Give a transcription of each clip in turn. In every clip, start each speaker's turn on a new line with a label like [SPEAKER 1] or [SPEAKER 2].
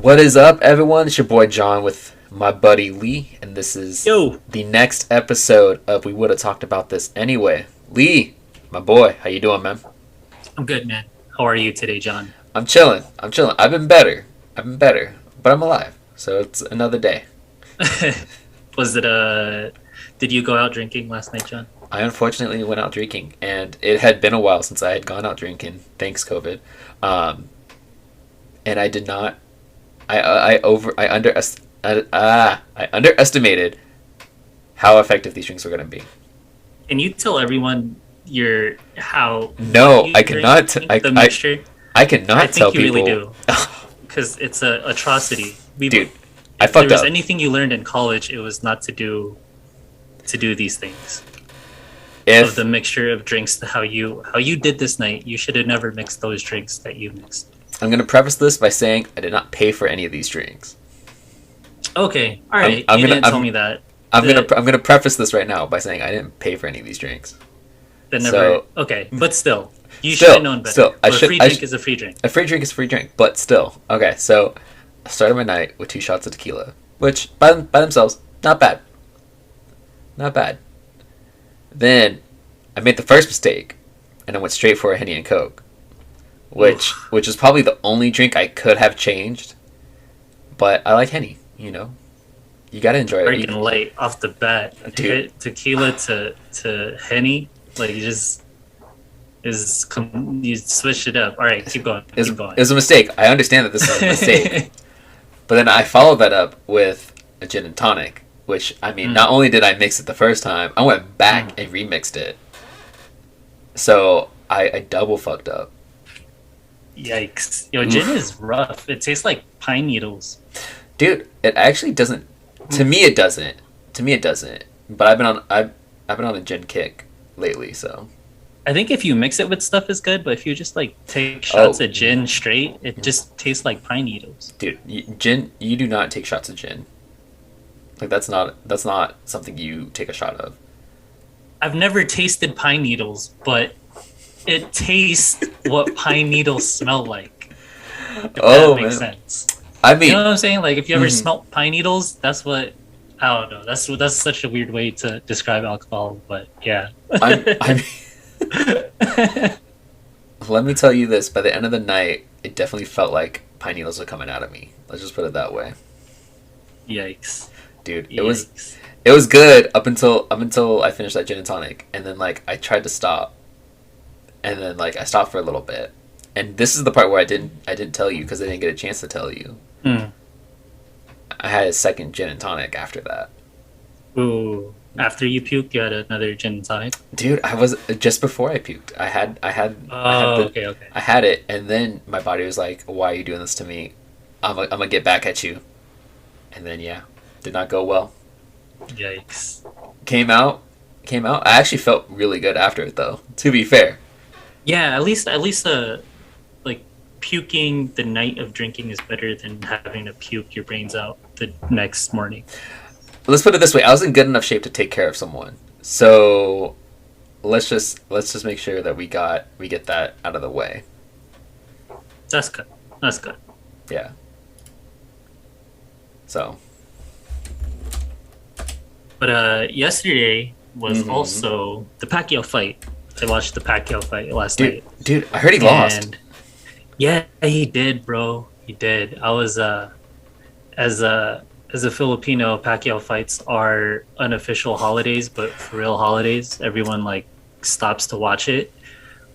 [SPEAKER 1] What is up, everyone? It's your boy John with my buddy Lee, and this is
[SPEAKER 2] Yo,
[SPEAKER 1] the next episode of We Would Have Talked About This Anyway. Lee, my boy, how you doing, man?
[SPEAKER 2] I'm good, man. How are you today, John?
[SPEAKER 1] I'm chilling. I'm chilling. I've been better. But I'm alive. So it's another day.
[SPEAKER 2] Was it Did you go out drinking last night, John?
[SPEAKER 1] I unfortunately went out drinking, and it had been a while since I had gone out drinking. Thanks, COVID. And I did not. I underestimated how effective these drinks were going to be.
[SPEAKER 2] Can you tell everyone your how
[SPEAKER 1] No,
[SPEAKER 2] what you
[SPEAKER 1] I cannot.
[SPEAKER 2] drink, the mixture?
[SPEAKER 1] I cannot
[SPEAKER 2] I
[SPEAKER 1] tell
[SPEAKER 2] think you
[SPEAKER 1] people.
[SPEAKER 2] really do, because it's a atrocity.
[SPEAKER 1] Dude, I
[SPEAKER 2] If there
[SPEAKER 1] fucked
[SPEAKER 2] was
[SPEAKER 1] up.
[SPEAKER 2] anything you learned in college, it was not to do these things. Of
[SPEAKER 1] If
[SPEAKER 2] the mixture of drinks, how you did this night, you should have never mixed those drinks that you mixed.
[SPEAKER 1] I'm going to preface this by saying I did not pay for any of these drinks.
[SPEAKER 2] Okay, all right.
[SPEAKER 1] I'm
[SPEAKER 2] you
[SPEAKER 1] gonna-
[SPEAKER 2] didn't tell
[SPEAKER 1] I'm-
[SPEAKER 2] me that.
[SPEAKER 1] I'm
[SPEAKER 2] The-
[SPEAKER 1] gonna preface this right now by saying I didn't pay for any of these drinks.
[SPEAKER 2] That never.
[SPEAKER 1] So-
[SPEAKER 2] Okay, but still, you
[SPEAKER 1] Still-
[SPEAKER 2] should have known better.
[SPEAKER 1] still, I
[SPEAKER 2] a
[SPEAKER 1] should-
[SPEAKER 2] free
[SPEAKER 1] I
[SPEAKER 2] drink
[SPEAKER 1] sh-
[SPEAKER 2] is a free drink.
[SPEAKER 1] A free drink is a free drink, but still. Okay, so I started my night with 2 shots of tequila, which by themselves, not bad. Not bad. Then I made the first mistake, and I went straight for a Henny and Coke, which is probably the only drink I could have changed. But I like Henny, you know. You gotta enjoy it.
[SPEAKER 2] Freaking light off the bat.
[SPEAKER 1] Dude.
[SPEAKER 2] Hit tequila to Henny, like you just you switched it up. All right, keep going. Keep going.
[SPEAKER 1] It was a mistake. I understand that this is a mistake. But then I followed that up with a gin and tonic, which, I mean, not only did I mix it the first time, I went back and remixed it. So I double fucked up.
[SPEAKER 2] Yikes! Yo, gin is rough. It tastes like pine needles.
[SPEAKER 1] Dude, it actually doesn't. To me, it doesn't. But I've been on a gin kick lately, so.
[SPEAKER 2] I think if you mix it with stuff is good, but if you just like take shots
[SPEAKER 1] Oh.
[SPEAKER 2] of gin straight, it just tastes like pine needles.
[SPEAKER 1] Dude, gin. You do not take shots of gin. Like that's not something you take a shot of.
[SPEAKER 2] I've never tasted pine needles, but it tastes what pine needles smell like. If
[SPEAKER 1] Oh,
[SPEAKER 2] that makes
[SPEAKER 1] man.
[SPEAKER 2] sense.
[SPEAKER 1] I
[SPEAKER 2] You
[SPEAKER 1] mean,
[SPEAKER 2] know what I'm saying? Like if you ever
[SPEAKER 1] Mhm.
[SPEAKER 2] smelt pine needles, that's what I don't know. That's such a weird way to describe alcohol, but yeah.
[SPEAKER 1] I mean, let me tell you this: by the end of the night, it definitely felt like pine needles were coming out of me. Let's just put it that way,
[SPEAKER 2] Yikes.
[SPEAKER 1] dude.
[SPEAKER 2] Yikes.
[SPEAKER 1] It was good up until I finished that gin and tonic, and then like I tried to stop, and then like I stopped for a little bit, and this is the part where I didn't tell you because I didn't get a chance to tell you.
[SPEAKER 2] Mm.
[SPEAKER 1] I had a second gin and tonic after that.
[SPEAKER 2] Ooh. After you puked, you had another gin and tonic?
[SPEAKER 1] Dude, I was just before I puked. I had
[SPEAKER 2] Oh, okay.
[SPEAKER 1] I had it, and then my body was like, "Why are you doing this to me? I'm gonna get back at you." And then yeah, did not go well.
[SPEAKER 2] Yikes.
[SPEAKER 1] Came out. I actually felt really good after it, though. To be fair,
[SPEAKER 2] Yeah, at least like puking the night of drinking is better than having to puke your brains out the next morning.
[SPEAKER 1] let's put it this way: I was in good enough shape to take care of someone. So let's just make sure that we get that out of the way.
[SPEAKER 2] That's good. That's good.
[SPEAKER 1] Yeah. So
[SPEAKER 2] But yesterday was
[SPEAKER 1] Mhm.
[SPEAKER 2] also the Pacquiao fight. I watched the Pacquiao fight last
[SPEAKER 1] dude,
[SPEAKER 2] night.
[SPEAKER 1] I heard he lost.
[SPEAKER 2] And yeah, he did, bro. He did. I was as a Filipino, Pacquiao fights are unofficial holidays, but for real holidays. Everyone like stops to watch it.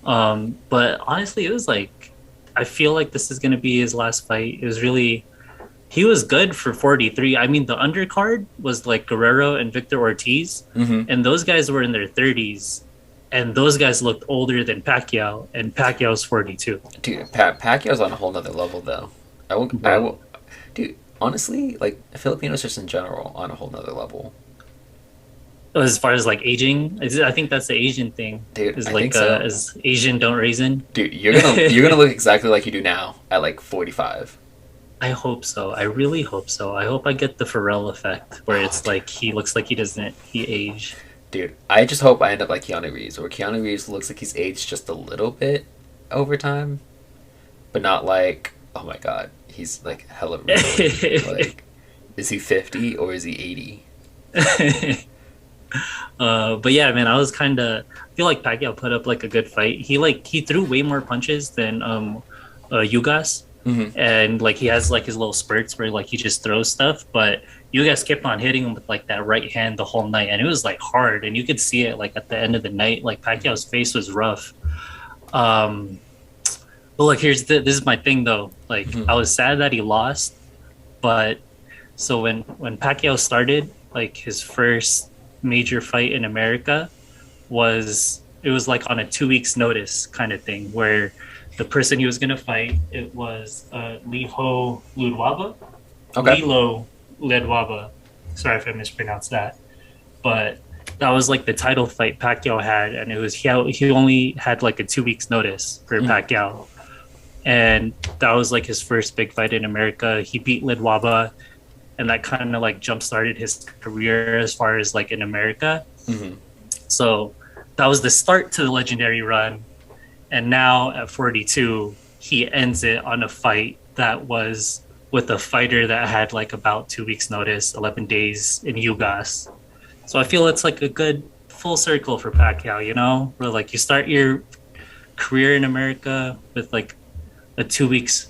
[SPEAKER 2] But honestly, it was like I feel like this is gonna be his last fight. It was really he was good for 43. I mean, the undercard was like Guerrero and Victor Ortiz,
[SPEAKER 1] Mm-hmm.
[SPEAKER 2] and those guys were in their 30s, and those guys looked older than Pacquiao, and Pacquiao's 42.
[SPEAKER 1] Dude, Pacquiao's on a whole nother level, though. I will, dude. Honestly, like Filipinos just in general on a whole nother level.
[SPEAKER 2] As far as like aging, I think that's the Asian thing.
[SPEAKER 1] Dude,
[SPEAKER 2] Is
[SPEAKER 1] I
[SPEAKER 2] like
[SPEAKER 1] think so.
[SPEAKER 2] as Asian don't raisin.
[SPEAKER 1] Dude, you're gonna look exactly like you do now at like 45.
[SPEAKER 2] I hope so. I really hope so. I hope I get the Pharrell effect where it's like he looks like he age.
[SPEAKER 1] Dude, I just hope I end up like Keanu Reeves, where Keanu Reeves looks like he's aged just a little bit over time, but not like, oh my god, he's like hella ripped. Like, is he 50 or is he 80?
[SPEAKER 2] But yeah, man, I was kind of I feel like Pacquiao put up like a good fight. He threw way more punches than Ugas, and like he has like his little spurts where like he just throws stuff, but Ugas kept on hitting him with like that right hand the whole night, and it was like hard, and you could see it like at the end of the night, like Pacquiao's face was rough. Um, but like this is my thing though. Like I was sad that he lost, but so when Pacquiao started like his first major fight in America it was like on a 2 weeks notice kind of thing where the person he was gonna fight it was Liho Ludwaba.
[SPEAKER 1] Okay.
[SPEAKER 2] Lilo Ledwaba. Sorry if I mispronounced that, but that was like the title fight Pacquiao had, and it was he only had like a 2 weeks notice for Pacquiao, and that was like his first big fight in America. He beat Ledwaba, and that kind of like jump started his career as far as like in America. So that was the start to the legendary run, and now at 42 he ends it on a fight that was with a fighter that had like about 2 weeks notice, 11 days in Ugas. So I feel it's like a good full circle for Pacquiao, you know, where like you start your career in America with like a 2 weeks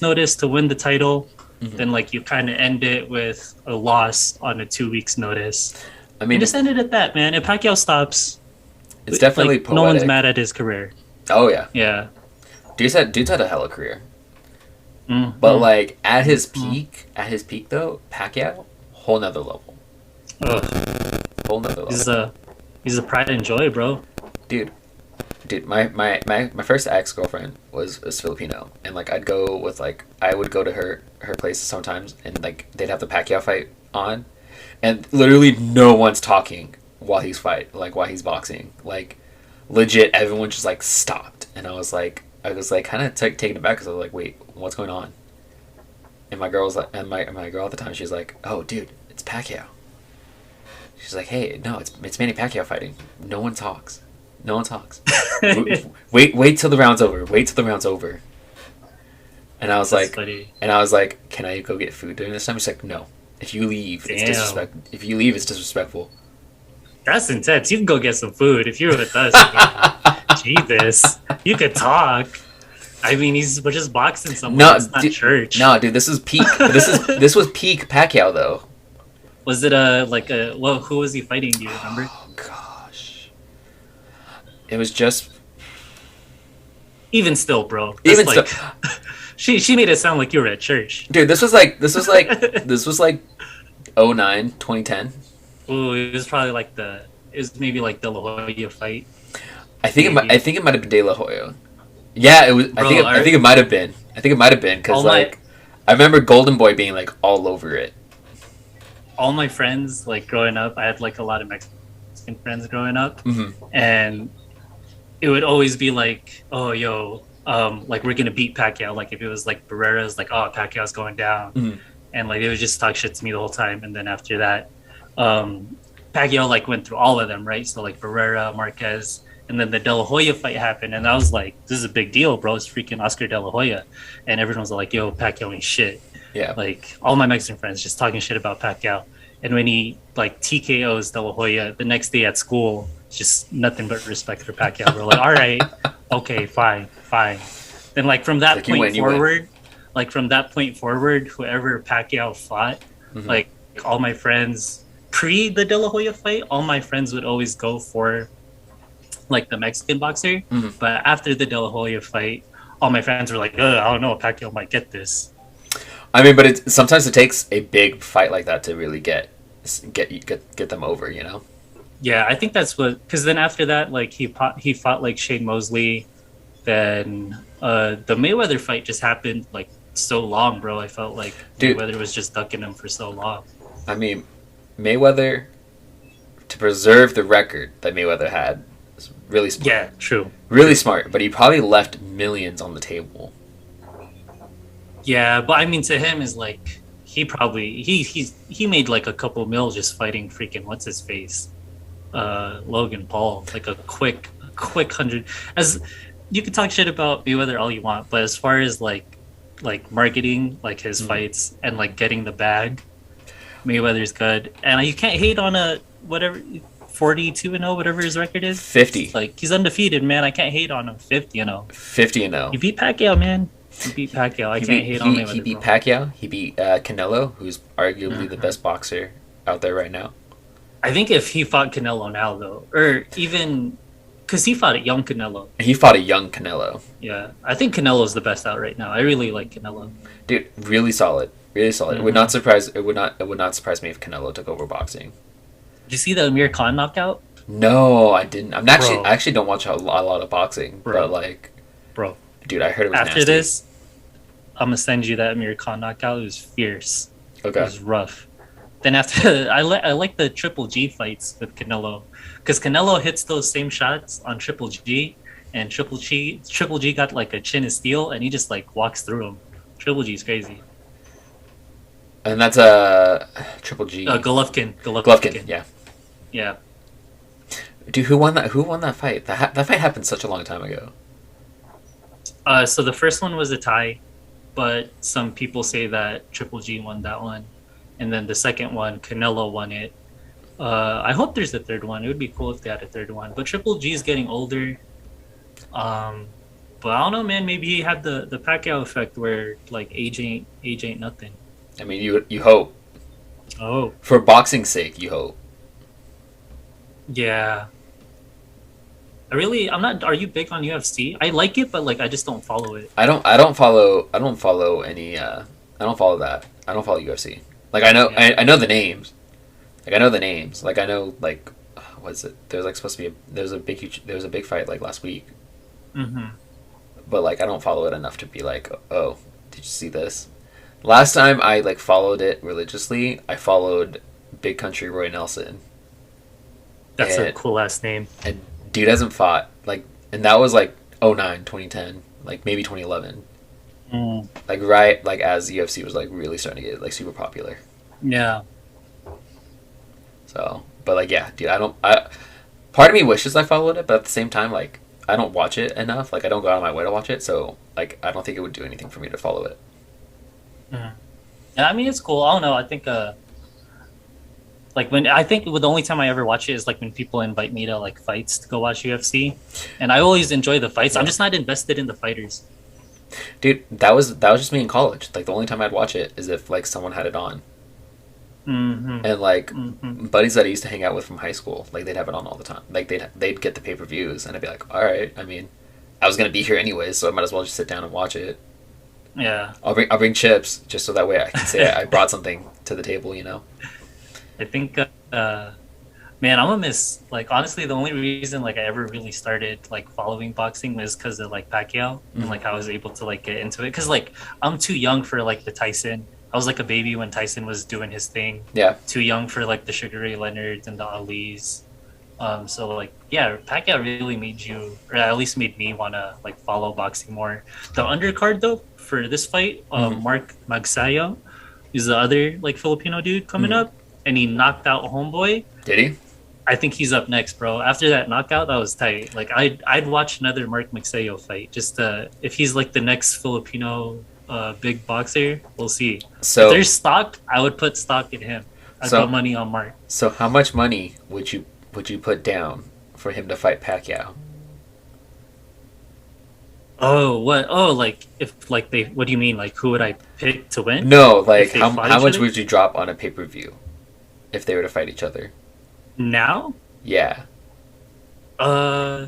[SPEAKER 2] notice to win the title. Then like you kind of end it with a loss on a 2 weeks notice. I mean, just end it at that, man. If Pacquiao stops,
[SPEAKER 1] it's definitely
[SPEAKER 2] like, no one's mad at his career.
[SPEAKER 1] Oh yeah,
[SPEAKER 2] yeah.
[SPEAKER 1] Dude's had a hella career. But like at his peak though, Pacquiao, whole nother level. Whole nother level.
[SPEAKER 2] He's a pride and joy, bro.
[SPEAKER 1] Dude, my first ex-girlfriend was Filipino, and like I would go to her places sometimes, and like they'd have the Pacquiao fight on, and literally no one's talking while he's boxing. Like legit, everyone just like stopped, and I was like kind of taken aback because I was like, wait, what's going on? And my girl at the time, she's like, oh dude, it's Pacquiao. She's like, hey, no, it's Manny Pacquiao fighting. No one talks. wait till the round's over. And I was funny. Can I go get food during this time? She's like, no. If you leave, it's disrespectful.
[SPEAKER 2] That's intense. You can go get some food if you're with us. Jesus, you could talk. I mean, we're just boxing someone. No, it's not church.
[SPEAKER 1] No, dude, this is peak. This was peak Pacquiao though.
[SPEAKER 2] Was it who was he fighting? Do you remember?
[SPEAKER 1] Oh gosh, it was just.
[SPEAKER 2] Even still, bro.
[SPEAKER 1] Even still,
[SPEAKER 2] she made it sound like you were at church.
[SPEAKER 1] Dude, this was like 09, 2010.
[SPEAKER 2] Ooh, it was probably like it was maybe like the La Hoya fight.
[SPEAKER 1] I think it might have been De La Hoya. Yeah, it was. Bro, I think it might have been. Because like I remember Golden Boy being like all over it.
[SPEAKER 2] All my friends, like growing up, I had like a lot of Mexican friends growing up, and it would always be like, oh, yo, like we're gonna beat Pacquiao. Like if it was like Barrera's, like, oh, Pacquiao's going down, and like they would just talk shit to me the whole time. And then after that, Pacquiao like went through all of them, right? So like Barrera, Marquez, and then the De La Hoya fight happened, and I was like, this is a big deal, bro. It's freaking Oscar De La Hoya, and everyone was like, yo, Pacquiao ain't shit.
[SPEAKER 1] Yeah.
[SPEAKER 2] Like all my Mexican friends just talking shit about Pacquiao. And when he like TKOs De La Hoya the next day at school, just nothing but respect for Pacquiao. We're like, all right, okay, fine. Then like from that point forward, whoever Pacquiao fought, like all my friends pre the De La Hoya fight, all my friends would always go for like the Mexican boxer. But after the De La Hoya fight, all my friends were like, I don't know, Pacquiao might get this.
[SPEAKER 1] I mean, but sometimes it takes a big fight like that to really get them over, you know?
[SPEAKER 2] Yeah, I think that's what. Because then after that, like he fought like Shane Mosley. Then the Mayweather fight just happened like so long, bro. I felt like Mayweather was just ducking him for so long.
[SPEAKER 1] I mean, Mayweather, to preserve the record that Mayweather had, was really smart.
[SPEAKER 2] Yeah, true.
[SPEAKER 1] Really smart, but he probably left millions on the table.
[SPEAKER 2] Yeah, but I mean, to him is like he made like a couple mil just fighting freaking what's his face, Logan Paul, like a quick 100. As you can talk shit about Mayweather all you want, but as far as like like marketing like his
[SPEAKER 1] Mhm.
[SPEAKER 2] fights and like getting the bag. Mayweather's good, and you can't hate on a whatever 42-0, whatever his record is.
[SPEAKER 1] 50.
[SPEAKER 2] Like he's undefeated, man. I can't hate on him. 50-0.
[SPEAKER 1] 50 and 0.
[SPEAKER 2] You beat Pacquiao, man. You beat Pacquiao. I can't hate on
[SPEAKER 1] He
[SPEAKER 2] Mayweather,
[SPEAKER 1] beat
[SPEAKER 2] bro.
[SPEAKER 1] Pacquiao. He beat Canelo, who's arguably the
[SPEAKER 2] Mhm.
[SPEAKER 1] best boxer out there right now.
[SPEAKER 2] I think if he fought Canelo now, though, or even because he fought a young Canelo,
[SPEAKER 1] He fought a young Canelo.
[SPEAKER 2] yeah, I think Canelo's the best out right now. I really like Canelo.
[SPEAKER 1] Dude, really solid. Really solid. It would
[SPEAKER 2] Mhm.
[SPEAKER 1] not surprise it would not surprise me if Canelo took over boxing.
[SPEAKER 2] Did you see the Amir Khan knockout,
[SPEAKER 1] No, I didn't.
[SPEAKER 2] Bro.
[SPEAKER 1] I actually don't watch a lot of boxing,
[SPEAKER 2] Bro.
[SPEAKER 1] but like,
[SPEAKER 2] bro?
[SPEAKER 1] dude, I heard it was
[SPEAKER 2] After
[SPEAKER 1] nasty.
[SPEAKER 2] this, I'm gonna send you that Amir Khan knockout. It was fierce. It
[SPEAKER 1] Okay.
[SPEAKER 2] was rough. Then after I like the Triple G fights with Canelo, because Canelo hits those same shots on Triple G, and Triple G got like a chin of steel, and he just like walks through him. Triple G's crazy.
[SPEAKER 1] And that's a Triple G.
[SPEAKER 2] Golovkin.
[SPEAKER 1] Golovkin, yeah.
[SPEAKER 2] Yeah.
[SPEAKER 1] Dude, who won that? Who won that fight? That fight happened such a long time ago.
[SPEAKER 2] So the first one was a tie, but some people say that Triple G won that one, and then the second one, Canelo won it. I hope there's a third one. It would be cool if they had a third one. But Triple G is getting older. But I don't know, man. Maybe he had the Pacquiao effect where like age ain't nothing.
[SPEAKER 1] I mean, you hope
[SPEAKER 2] Oh
[SPEAKER 1] for boxing's sake, you hope.
[SPEAKER 2] yeah. I'm not. Are you big on UFC? I like it, but like I just don't follow it.
[SPEAKER 1] I don't follow any. I don't follow that. I don't follow UFC. Like I know
[SPEAKER 2] Yeah.
[SPEAKER 1] I know the names. Like I know the names. Like I know like what is it? There's like supposed to be there was a big fight like last week.
[SPEAKER 2] Hmm.
[SPEAKER 1] But like I don't follow it enough to be like, oh, did you see this? Last time I like followed it religiously, I followed Big Country Roy Nelson,
[SPEAKER 2] That's a
[SPEAKER 1] and,
[SPEAKER 2] cool ass name.
[SPEAKER 1] and dude hasn't fought like, and that was like 09, 2010, like maybe 2011,
[SPEAKER 2] Mm,
[SPEAKER 1] like right like as UFC was like really starting to get like super popular.
[SPEAKER 2] yeah.
[SPEAKER 1] So, but like yeah, dude, I part of me wishes I followed it, but at the same time like I don't watch it enough. Like I don't go out of my way to watch it, so like I don't think it would do anything for me to follow it.
[SPEAKER 2] Mhm. Yeah, I mean it's cool. I don't know. I think like when I think the only time I ever watch it is like when people invite me to like fights to go watch UFC, and I always enjoy the fights. I'm
[SPEAKER 1] Yeah.
[SPEAKER 2] just not invested in the fighters.
[SPEAKER 1] Dude, that was just me in college. Like the only time I'd watch it is if like someone had it on,
[SPEAKER 2] Hmm.
[SPEAKER 1] and like
[SPEAKER 2] Hmm.
[SPEAKER 1] buddies that I used to hang out with from high school, like they'd have it on all the time. Like they'd get the pay per views, and I'd be like, all right. I mean, I was gonna be here anyways, so I might as well just sit down and watch it.
[SPEAKER 2] Yeah,
[SPEAKER 1] I'll bring chips just so that way I can say I brought something to the table. You know.
[SPEAKER 2] I think. Man, I'm gonna miss. Like honestly, the only reason like I ever really started like following boxing was because of like Pacquiao and
[SPEAKER 1] Mhm.
[SPEAKER 2] like I was able to like get into it. Because like I'm too young for like the Tyson. I was like a baby when Tyson was doing his thing.
[SPEAKER 1] Yeah.
[SPEAKER 2] Too young for like the Sugar Ray Leonards and the Ali's. So like yeah, Pacquiao really made you, or at least made me wanna like follow boxing more. The undercard though for this fight,
[SPEAKER 1] Mhm.
[SPEAKER 2] Mark Magsayo is the other like Filipino dude coming
[SPEAKER 1] Mhm.
[SPEAKER 2] up, and he knocked out Homeboy.
[SPEAKER 1] Did he?
[SPEAKER 2] I think he's up next, bro. After that knockout, that was tight. Like I'd watch another Mark Magsayo fight. Just if he's like the next Filipino big boxer, we'll see.
[SPEAKER 1] So
[SPEAKER 2] If there's stock, I would put stock in him. I'd
[SPEAKER 1] So-
[SPEAKER 2] put money on Mark.
[SPEAKER 1] so how much money would you put down for him to fight Pacquiao?
[SPEAKER 2] Oh, what? Oh, like if like they? What do you mean? Like who would I pick to win?
[SPEAKER 1] No, like
[SPEAKER 2] If they
[SPEAKER 1] how
[SPEAKER 2] fought
[SPEAKER 1] how
[SPEAKER 2] each
[SPEAKER 1] much
[SPEAKER 2] other?
[SPEAKER 1] would you drop on a pay per view if they were to fight each other?
[SPEAKER 2] Now?
[SPEAKER 1] Yeah.
[SPEAKER 2] I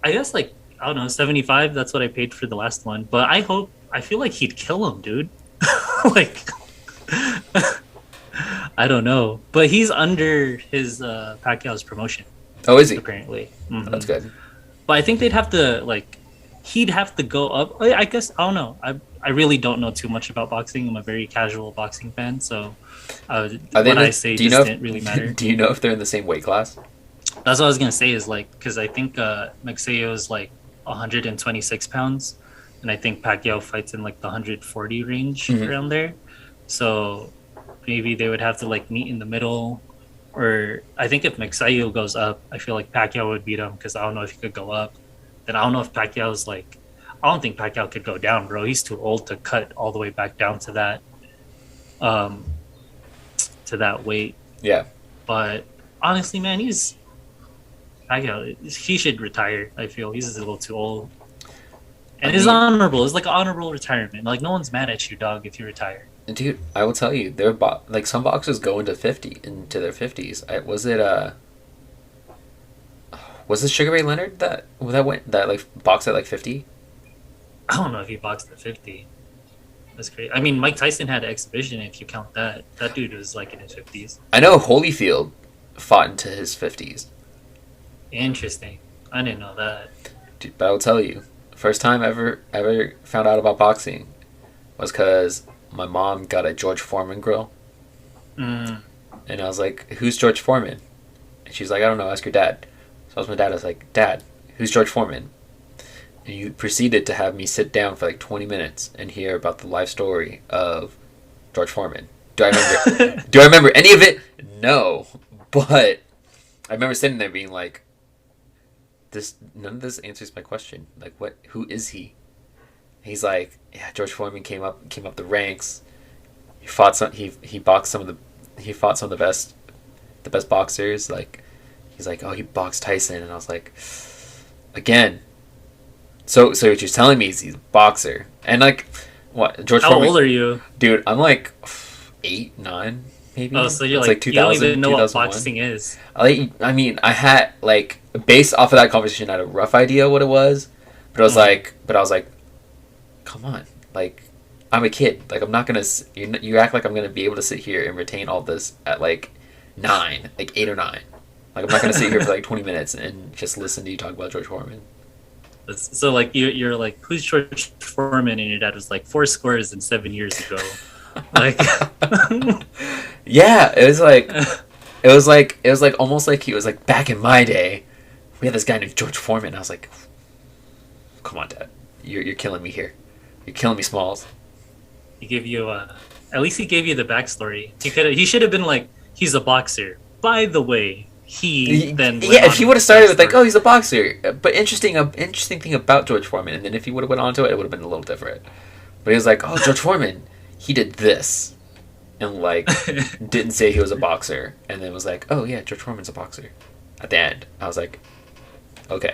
[SPEAKER 2] guess like I don't know, 75. That's what I paid for the last one. But I feel like he'd kill him, dude. Like I don't know, but he's under his Pacquiao's promotion
[SPEAKER 1] Oh, is he?
[SPEAKER 2] apparently.
[SPEAKER 1] That's good.
[SPEAKER 2] But I think they'd have to like he'd have to go up. I guess I don't know. I really don't know too much about boxing. I'm a very casual boxing fan, so
[SPEAKER 1] Are they
[SPEAKER 2] what
[SPEAKER 1] in
[SPEAKER 2] I
[SPEAKER 1] the-
[SPEAKER 2] say
[SPEAKER 1] do you
[SPEAKER 2] just
[SPEAKER 1] know
[SPEAKER 2] didn't really matter.
[SPEAKER 1] do you know if they're in the same weight class?
[SPEAKER 2] That's what I was gonna say is like because I think Magsayo is like 126 pounds, and I think Pacquiao fights in like the 140 range
[SPEAKER 1] Mhm.
[SPEAKER 2] around there. So maybe they would have to like meet in the middle, or I think if Magsayo goes up, I feel like Pacquiao would beat him because I don't know if he could go up. Then I don't know if Pacquiao's like I don't think Pacquiao could go down, bro. He's too old to cut all the way back down um, to that weight.
[SPEAKER 1] Yeah.
[SPEAKER 2] But honestly, man, Pacquiao. He should retire. I feel he's a little too old. And it's honorable. It's like an honorable retirement. Like no one's mad at you, dog, if you retire.
[SPEAKER 1] Dude, I will tell you, like some boxers go into their 50s. Was it Sugar Ray Leonard that like boxed at like 50?
[SPEAKER 2] I don't know if he boxed at 50. That's great. I mean, Mike Tyson had an exhibition. If you count that, that dude was like in his 50s.
[SPEAKER 1] I know Holyfield fought into his 50s.
[SPEAKER 2] Interesting. I didn't know that.
[SPEAKER 1] Dude, but I will tell you, first time ever found out about boxing was because my mom got a George Foreman grill.
[SPEAKER 2] Mm.
[SPEAKER 1] And I was like, who's George Foreman? And she's like, I don't know, ask your dad. So I was with my dad, I was like, Dad, who's George Foreman? And you proceeded to have me sit down for like 20 minutes and hear about the life story of George Foreman. Do I remember any of it? No. But I remember sitting there being like, none of this answers my question. Like, who is he? He's like, yeah, George Foreman came up the ranks. He fought some of the best boxers. Like, he's like, oh, he boxed Tyson, and I was like, again. So what you're telling me is he's a boxer, and like, what George Foreman?
[SPEAKER 2] How old are you,
[SPEAKER 1] dude? I'm like 8, 9, maybe.
[SPEAKER 2] Oh, so you're
[SPEAKER 1] it's
[SPEAKER 2] like
[SPEAKER 1] 2000,
[SPEAKER 2] you don't even know what
[SPEAKER 1] 2001.
[SPEAKER 2] boxing is.
[SPEAKER 1] I mean, I had like based off of that conversation, I had a rough idea what it was, but I was like, come on, like I'm a kid. Like I'm not gonna. You act like I'm gonna be able to sit here and retain all this at like 9, like 8 or 9. Like I'm not gonna sit here for like 20 minutes and just listen to you talk about George Foreman.
[SPEAKER 2] So like you're like, who's George Foreman? And your dad was like, 7 years ago. Like,
[SPEAKER 1] yeah, it was like almost like he was like, back in my day, we had this guy named George Foreman. And I was like, come on, Dad, you're killing me here. You're killing me, Smalls.
[SPEAKER 2] he gave you at least he gave you the backstory. He should have been like, he's a boxer. By the way,
[SPEAKER 1] if he would have started with like, oh, he's a boxer, but interesting thing about George Foreman, and then if he would have went on to it, it would have been a little different. But he was like, oh, George Foreman, he did this, and like didn't say he was a boxer, and then was like, oh yeah, George Foreman's a boxer. At the end, I was like, okay.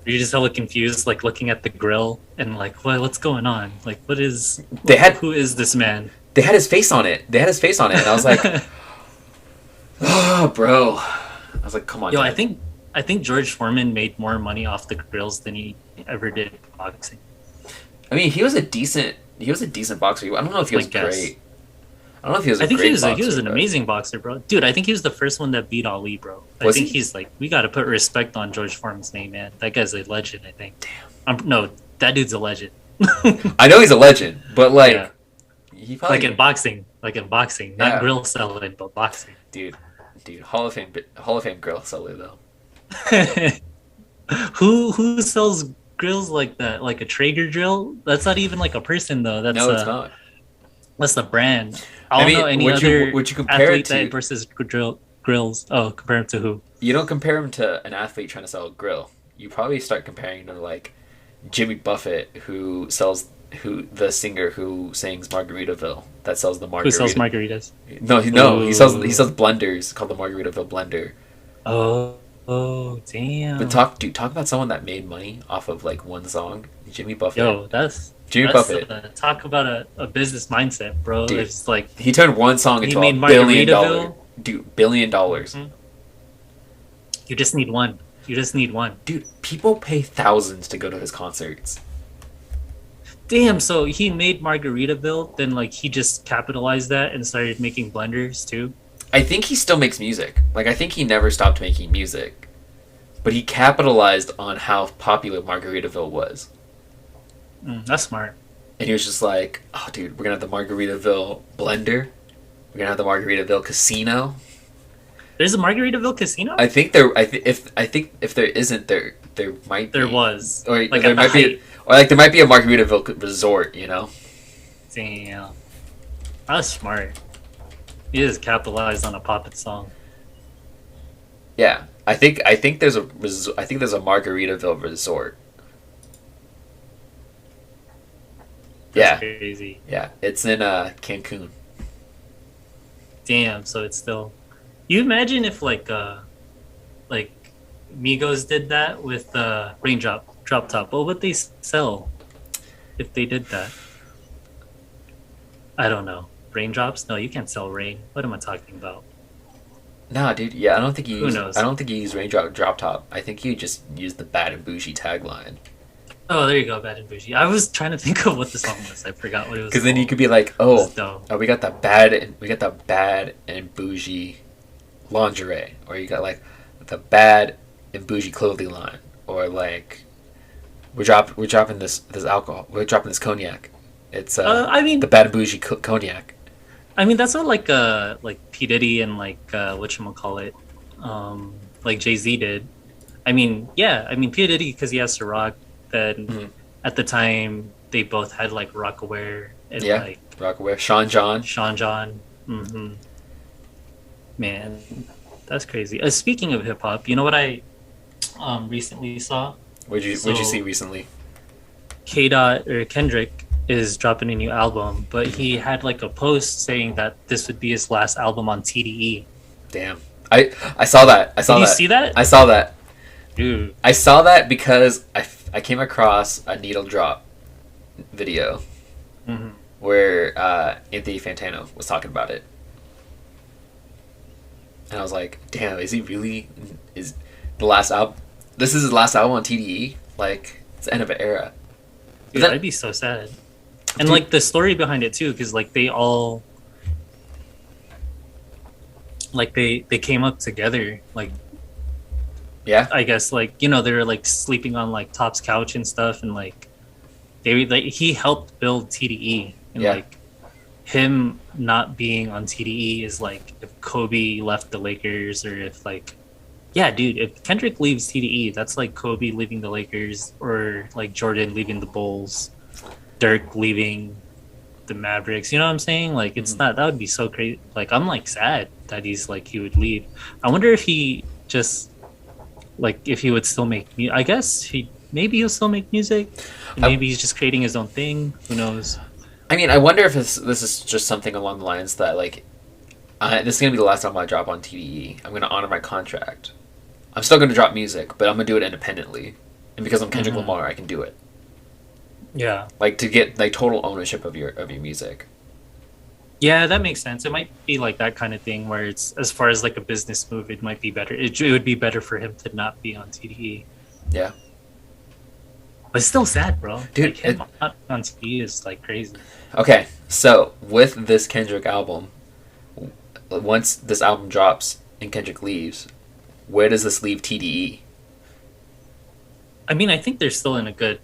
[SPEAKER 2] Were you just hella confused, like looking at the grill and like, what's going on? Like, who is this man?
[SPEAKER 1] They had his face on it. And I was like, oh, bro. I was like, come on.
[SPEAKER 2] Yo,
[SPEAKER 1] Dad.
[SPEAKER 2] I think George Foreman made more money off the grills than he ever did boxing.
[SPEAKER 1] I mean, he was a decent boxer. I don't know if he was great. I don't know if he was. I think
[SPEAKER 2] he was an amazing boxer, bro. Dude, I think he was the first one that beat Ali, bro. I think he's like, we got to put respect on George Foreman's name, man. That guy's a legend. I think. Damn. No, that dude's a legend.
[SPEAKER 1] I know he's a legend, but like,
[SPEAKER 2] yeah.
[SPEAKER 1] He probably
[SPEAKER 2] like in boxing, not grill selling, but boxing.
[SPEAKER 1] Dude, Hall of Fame grill seller though.
[SPEAKER 2] Who sells grills like that? Like a Traeger grill? That's not even like a person though. That's
[SPEAKER 1] no, it's not.
[SPEAKER 2] That's the brand. I don't know any other
[SPEAKER 1] would you compare it to
[SPEAKER 2] versus grills. Oh, compare him to who?
[SPEAKER 1] You don't compare him to an athlete trying to sell a grill. You probably start comparing him to like Jimmy Buffett, the singer who sings Margaritaville, that sells the margarita.
[SPEAKER 2] Who sells margaritas?
[SPEAKER 1] No, he sells blenders called the Margaritaville blender.
[SPEAKER 2] Oh, damn.
[SPEAKER 1] But talk about someone that made money off of like one song. Jimmy Buffett.
[SPEAKER 2] Yo,
[SPEAKER 1] Jimmy Buffett.
[SPEAKER 2] Talk about a business mindset, bro.
[SPEAKER 1] Dude,
[SPEAKER 2] it's like
[SPEAKER 1] he turned one song into $1 billion. Dude, $1 billion.
[SPEAKER 2] Mm-hmm. You just need one.
[SPEAKER 1] Dude, people pay thousands to go to his concerts.
[SPEAKER 2] Damn, so he made Margaritaville, then like he just capitalized that and started making blenders too?
[SPEAKER 1] I think he still makes music. Like I think he never stopped making music. But he capitalized on how popular Margaritaville was.
[SPEAKER 2] That's smart.
[SPEAKER 1] And he was just like, oh dude, we're gonna have the Margaritaville blender. We're gonna have the Margaritaville casino.
[SPEAKER 2] There's a Margaritaville casino?
[SPEAKER 1] I think if there isn't, there might be.
[SPEAKER 2] There was.
[SPEAKER 1] Or like there might be, or like there might be a Margaritaville resort, you know?
[SPEAKER 2] Damn. That's smart. He just capitalized on a poppin' song.
[SPEAKER 1] Yeah. I think there's a Margaritaville resort. Yeah,
[SPEAKER 2] crazy.
[SPEAKER 1] yeah. It's in Cancun.
[SPEAKER 2] Damn. So it's still. You imagine if like Migos did that with Raindrop Drop Top. What would they sell if they did that? I don't know. Raindrops? No, you can't sell rain. What am I talking about?
[SPEAKER 1] Nah, dude. Yeah, I don't think you
[SPEAKER 2] Who
[SPEAKER 1] use.
[SPEAKER 2] knows?
[SPEAKER 1] I don't think you use Raindrop Drop Top. I think you just use the Bad and Bougie tagline.
[SPEAKER 2] Oh, there you go, Bad and Bougie. I was trying to think of what the song was. I forgot what it was.
[SPEAKER 1] Because then you
[SPEAKER 2] called.
[SPEAKER 1] could be like,
[SPEAKER 2] It was
[SPEAKER 1] oh,
[SPEAKER 2] dope.
[SPEAKER 1] we got the bad and bougie lingerie, or you got like the bad and bougie clothing line, or like we're dropping this alcohol, we're dropping this cognac. It's
[SPEAKER 2] I mean,
[SPEAKER 1] the bad and bougie cognac.
[SPEAKER 2] I mean that's what like P Diddy and like whatchamacallit, like Jay Z did. I mean, yeah, I mean P Diddy because he has Ciroc. Then
[SPEAKER 1] Mhm.
[SPEAKER 2] at the time they both had like Rockaware and
[SPEAKER 1] Yeah.
[SPEAKER 2] like
[SPEAKER 1] Rockaware, Sean John.
[SPEAKER 2] Sean John. Man, that's crazy. Speaking of hip hop, you know what I recently saw?
[SPEAKER 1] What'd you
[SPEAKER 2] So-
[SPEAKER 1] see recently?
[SPEAKER 2] K Dot or Kendrick is dropping a new album, but he had like a post saying that this would be his last album on TDE.
[SPEAKER 1] Damn, I saw that. I saw
[SPEAKER 2] Did you
[SPEAKER 1] that.
[SPEAKER 2] see that?
[SPEAKER 1] I saw that.
[SPEAKER 2] Dude,
[SPEAKER 1] I saw that because I came across a needle drop video
[SPEAKER 2] Mhm.
[SPEAKER 1] where Anthony Fantano was talking about it, and I was like, "Damn, is he really? Is the last album? This is his last album on TDE? Like, it's the end of an era."
[SPEAKER 2] dude,
[SPEAKER 1] that-
[SPEAKER 2] I'd be so sad. And
[SPEAKER 1] Dude-
[SPEAKER 2] like the story behind it too, because like they all like they came up together. Like
[SPEAKER 1] Yeah,
[SPEAKER 2] I guess like you know they were like sleeping on like Top's couch and stuff, and like he helped build TDE, and
[SPEAKER 1] Yeah.
[SPEAKER 2] like him not being on TDE is like if Kobe left the Lakers or if like yeah, dude, if Kendrick leaves TDE, that's like Kobe leaving the Lakers or like Jordan leaving the Bulls, Dirk leaving the Mavericks. You know what I'm saying? Like it's not that would be so crazy. Like I'm like sad that he's like he would leave. I wonder if he just like if he would still make I guess maybe he'll still make music. Maybe he's just creating his own thing. Who knows?
[SPEAKER 1] I mean, I wonder if this is just something along the lines that like, this is gonna be the last time I drop on TDE. I'm gonna honor my contract. I'm still gonna drop music, but I'm gonna do it independently, and because I'm Kendrick
[SPEAKER 2] Mhm.
[SPEAKER 1] Lamar, I can do it.
[SPEAKER 2] Yeah.
[SPEAKER 1] Like to get like total ownership of your music.
[SPEAKER 2] Yeah, that makes sense. It might be like that kind of thing where it's as far as like a business move, it might be better. It would be better for him to not be on TDE.
[SPEAKER 1] Yeah.
[SPEAKER 2] But it's still sad, bro.
[SPEAKER 1] Dude,
[SPEAKER 2] like him not on TDE is like crazy.
[SPEAKER 1] Okay, so with this Kendrick album, once this album drops and Kendrick leaves, where does this leave TDE?
[SPEAKER 2] I mean, I think they're still in a good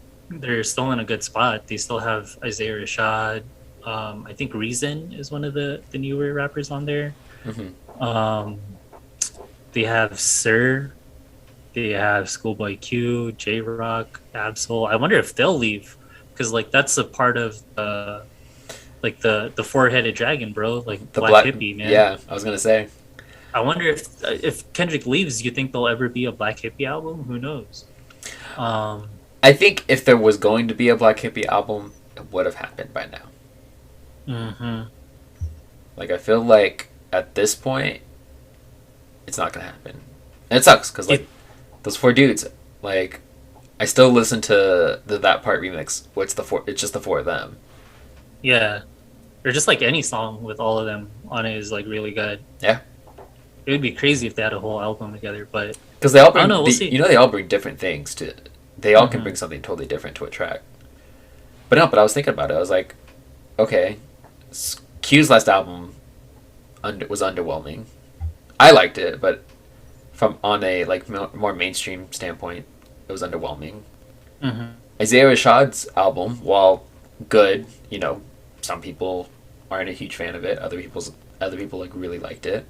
[SPEAKER 2] spot. They still have Isaiah Rashad. I think Reason is one of the newer rappers on there.
[SPEAKER 1] Mm-hmm.
[SPEAKER 2] They have Sir. They have Schoolboy Q, J Rock, Absol. I wonder if they'll leave because like that's a part of like the four-headed dragon, bro. Like
[SPEAKER 1] The
[SPEAKER 2] Black Hippie, man.
[SPEAKER 1] Yeah, I was gonna say.
[SPEAKER 2] I wonder if Kendrick leaves, you think there'll ever be a Black Hippie album? Who knows?
[SPEAKER 1] I think if there was going to be a Black Hippie album, it would have happened by now.
[SPEAKER 2] Mm-hmm.
[SPEAKER 1] Like I feel like at this point, it's not gonna happen, and it sucks because like those four dudes, like I still listen to the That Part remix. What's the four? It's just the four of them.
[SPEAKER 2] Yeah, or just like any song with all of them on it is like really good.
[SPEAKER 1] Yeah.
[SPEAKER 2] It would be crazy if they had a whole album together, but
[SPEAKER 1] Because they all bring,
[SPEAKER 2] I don't know, we'll see.
[SPEAKER 1] you know, they all bring different things to. They all can
[SPEAKER 2] Mhm.
[SPEAKER 1] bring something totally different to a track. But no, but I was thinking about it. I was like, okay, Q's last album was underwhelming. I liked it, but from on a like more mainstream standpoint, it was underwhelming.
[SPEAKER 2] Mhm.
[SPEAKER 1] Isaiah Rashad's album, while good, you know, some people aren't a huge fan of it. Other people like really liked it.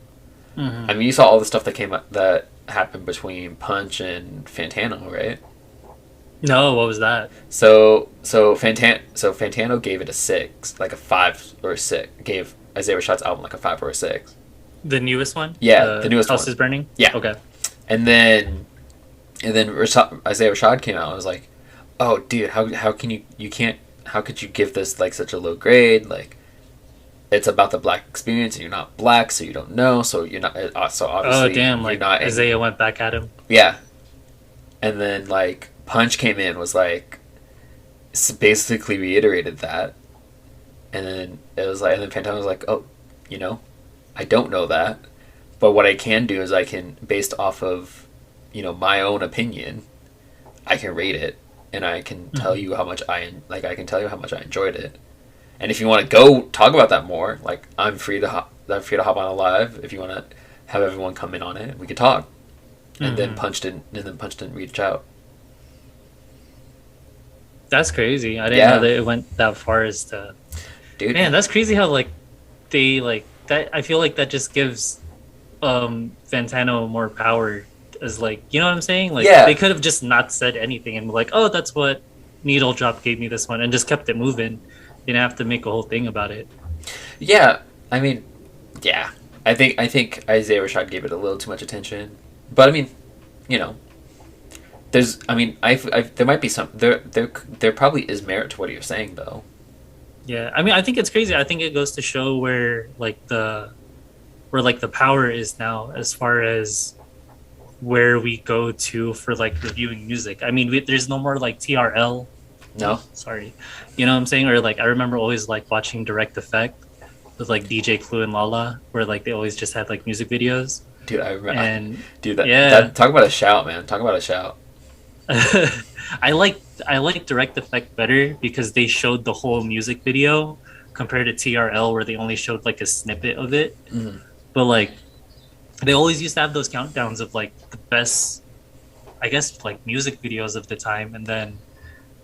[SPEAKER 2] Mhm.
[SPEAKER 1] I mean, you saw all the stuff that happened between Punch and Fantano, right?
[SPEAKER 2] No, what was that?
[SPEAKER 1] So Fantano gave it a 6, like a 5 or a 6. Gave Isaiah Rashad's album like a 5 or a 6.
[SPEAKER 2] The newest one?
[SPEAKER 1] Yeah, the newest
[SPEAKER 2] House
[SPEAKER 1] one.
[SPEAKER 2] is Burning?
[SPEAKER 1] Yeah.
[SPEAKER 2] Okay.
[SPEAKER 1] And then Isaiah Rashad came out and was like, "Oh, dude, how can you can't how could you give this like such a low grade? Like, it's about the black experience, and you're not black, so you don't know. So you're not. So
[SPEAKER 2] Oh
[SPEAKER 1] obviously,
[SPEAKER 2] damn!
[SPEAKER 1] you're
[SPEAKER 2] Like
[SPEAKER 1] not.
[SPEAKER 2] Isaiah went back at him.
[SPEAKER 1] Yeah, and then like Punch came in, was like basically reiterated that, and then it was like, and then Pantone was like, oh, you know, I don't know that, but what I can do is I can, based off of, my own opinion, I can rate it, and I can tell you how much I can tell you how much I enjoyed it. And if you want to go talk about that more, like I'm free to hop on a live if you want to have everyone come in on it. We could talk. And then Punch didn't reach out.
[SPEAKER 2] That's crazy. I didn't know that it went that far as to.
[SPEAKER 1] Dude,
[SPEAKER 2] man, that's crazy how like they like that. I feel like that just gives Fantano more power as like, you know what I'm saying? Like they could have just not said anything and be like, oh, that's what Needle Drop gave me this one, and just kept it moving. You didn't have to make a whole thing about it.
[SPEAKER 1] Yeah, I mean, yeah, I think Isaiah Rashad gave it a little too much attention, but I mean, there's, I mean, there might be some there probably is merit to what you're saying though.
[SPEAKER 2] Yeah, I mean, I think it's crazy. I think it goes to show where the power is now as far as where we go to for like reviewing music. I mean, there's no more like TRL.
[SPEAKER 1] No,
[SPEAKER 2] sorry, you know what I'm saying? Or like I remember always like watching Direct Effect with like DJ Clue and Lala, where like they always just had like music videos.
[SPEAKER 1] Dude, I remember.
[SPEAKER 2] And
[SPEAKER 1] that talk about a shout, man. Talk about a shout.
[SPEAKER 2] I like Direct Effect better because they showed the whole music video compared to TRL where they only showed like a snippet of it.
[SPEAKER 1] Mm.
[SPEAKER 2] But like they always used to have those countdowns of like the best, I guess, like music videos of the time, and then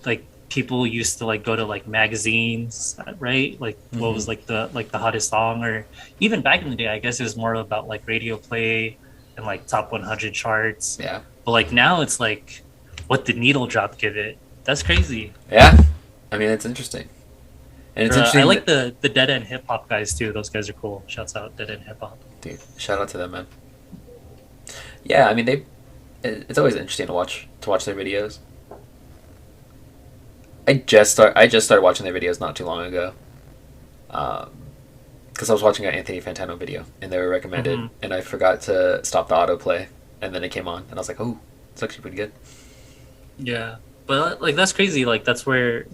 [SPEAKER 2] like people used to like go to like magazines, right? Like what was like the hottest song, or even back in the day, I guess it was more about like radio play and like top 100 charts.
[SPEAKER 1] Yeah.
[SPEAKER 2] But like now it's like, what did Needle Drop give it? That's crazy.
[SPEAKER 1] Yeah. I mean, it's interesting. And it's interesting.
[SPEAKER 2] I like the Dead End Hip Hop guys too. Those guys are cool. Shouts out Dead End Hip Hop.
[SPEAKER 1] Dude, shout out to them, man. Yeah, I mean it's always interesting to watch their videos. I just started watching their videos not too long ago, because I was watching an Anthony Fantano video and they were recommended, and I forgot to stop the autoplay, and then it came on, and I was like, oh, it's actually pretty good.
[SPEAKER 2] Yeah, but like that's crazy. Like that's where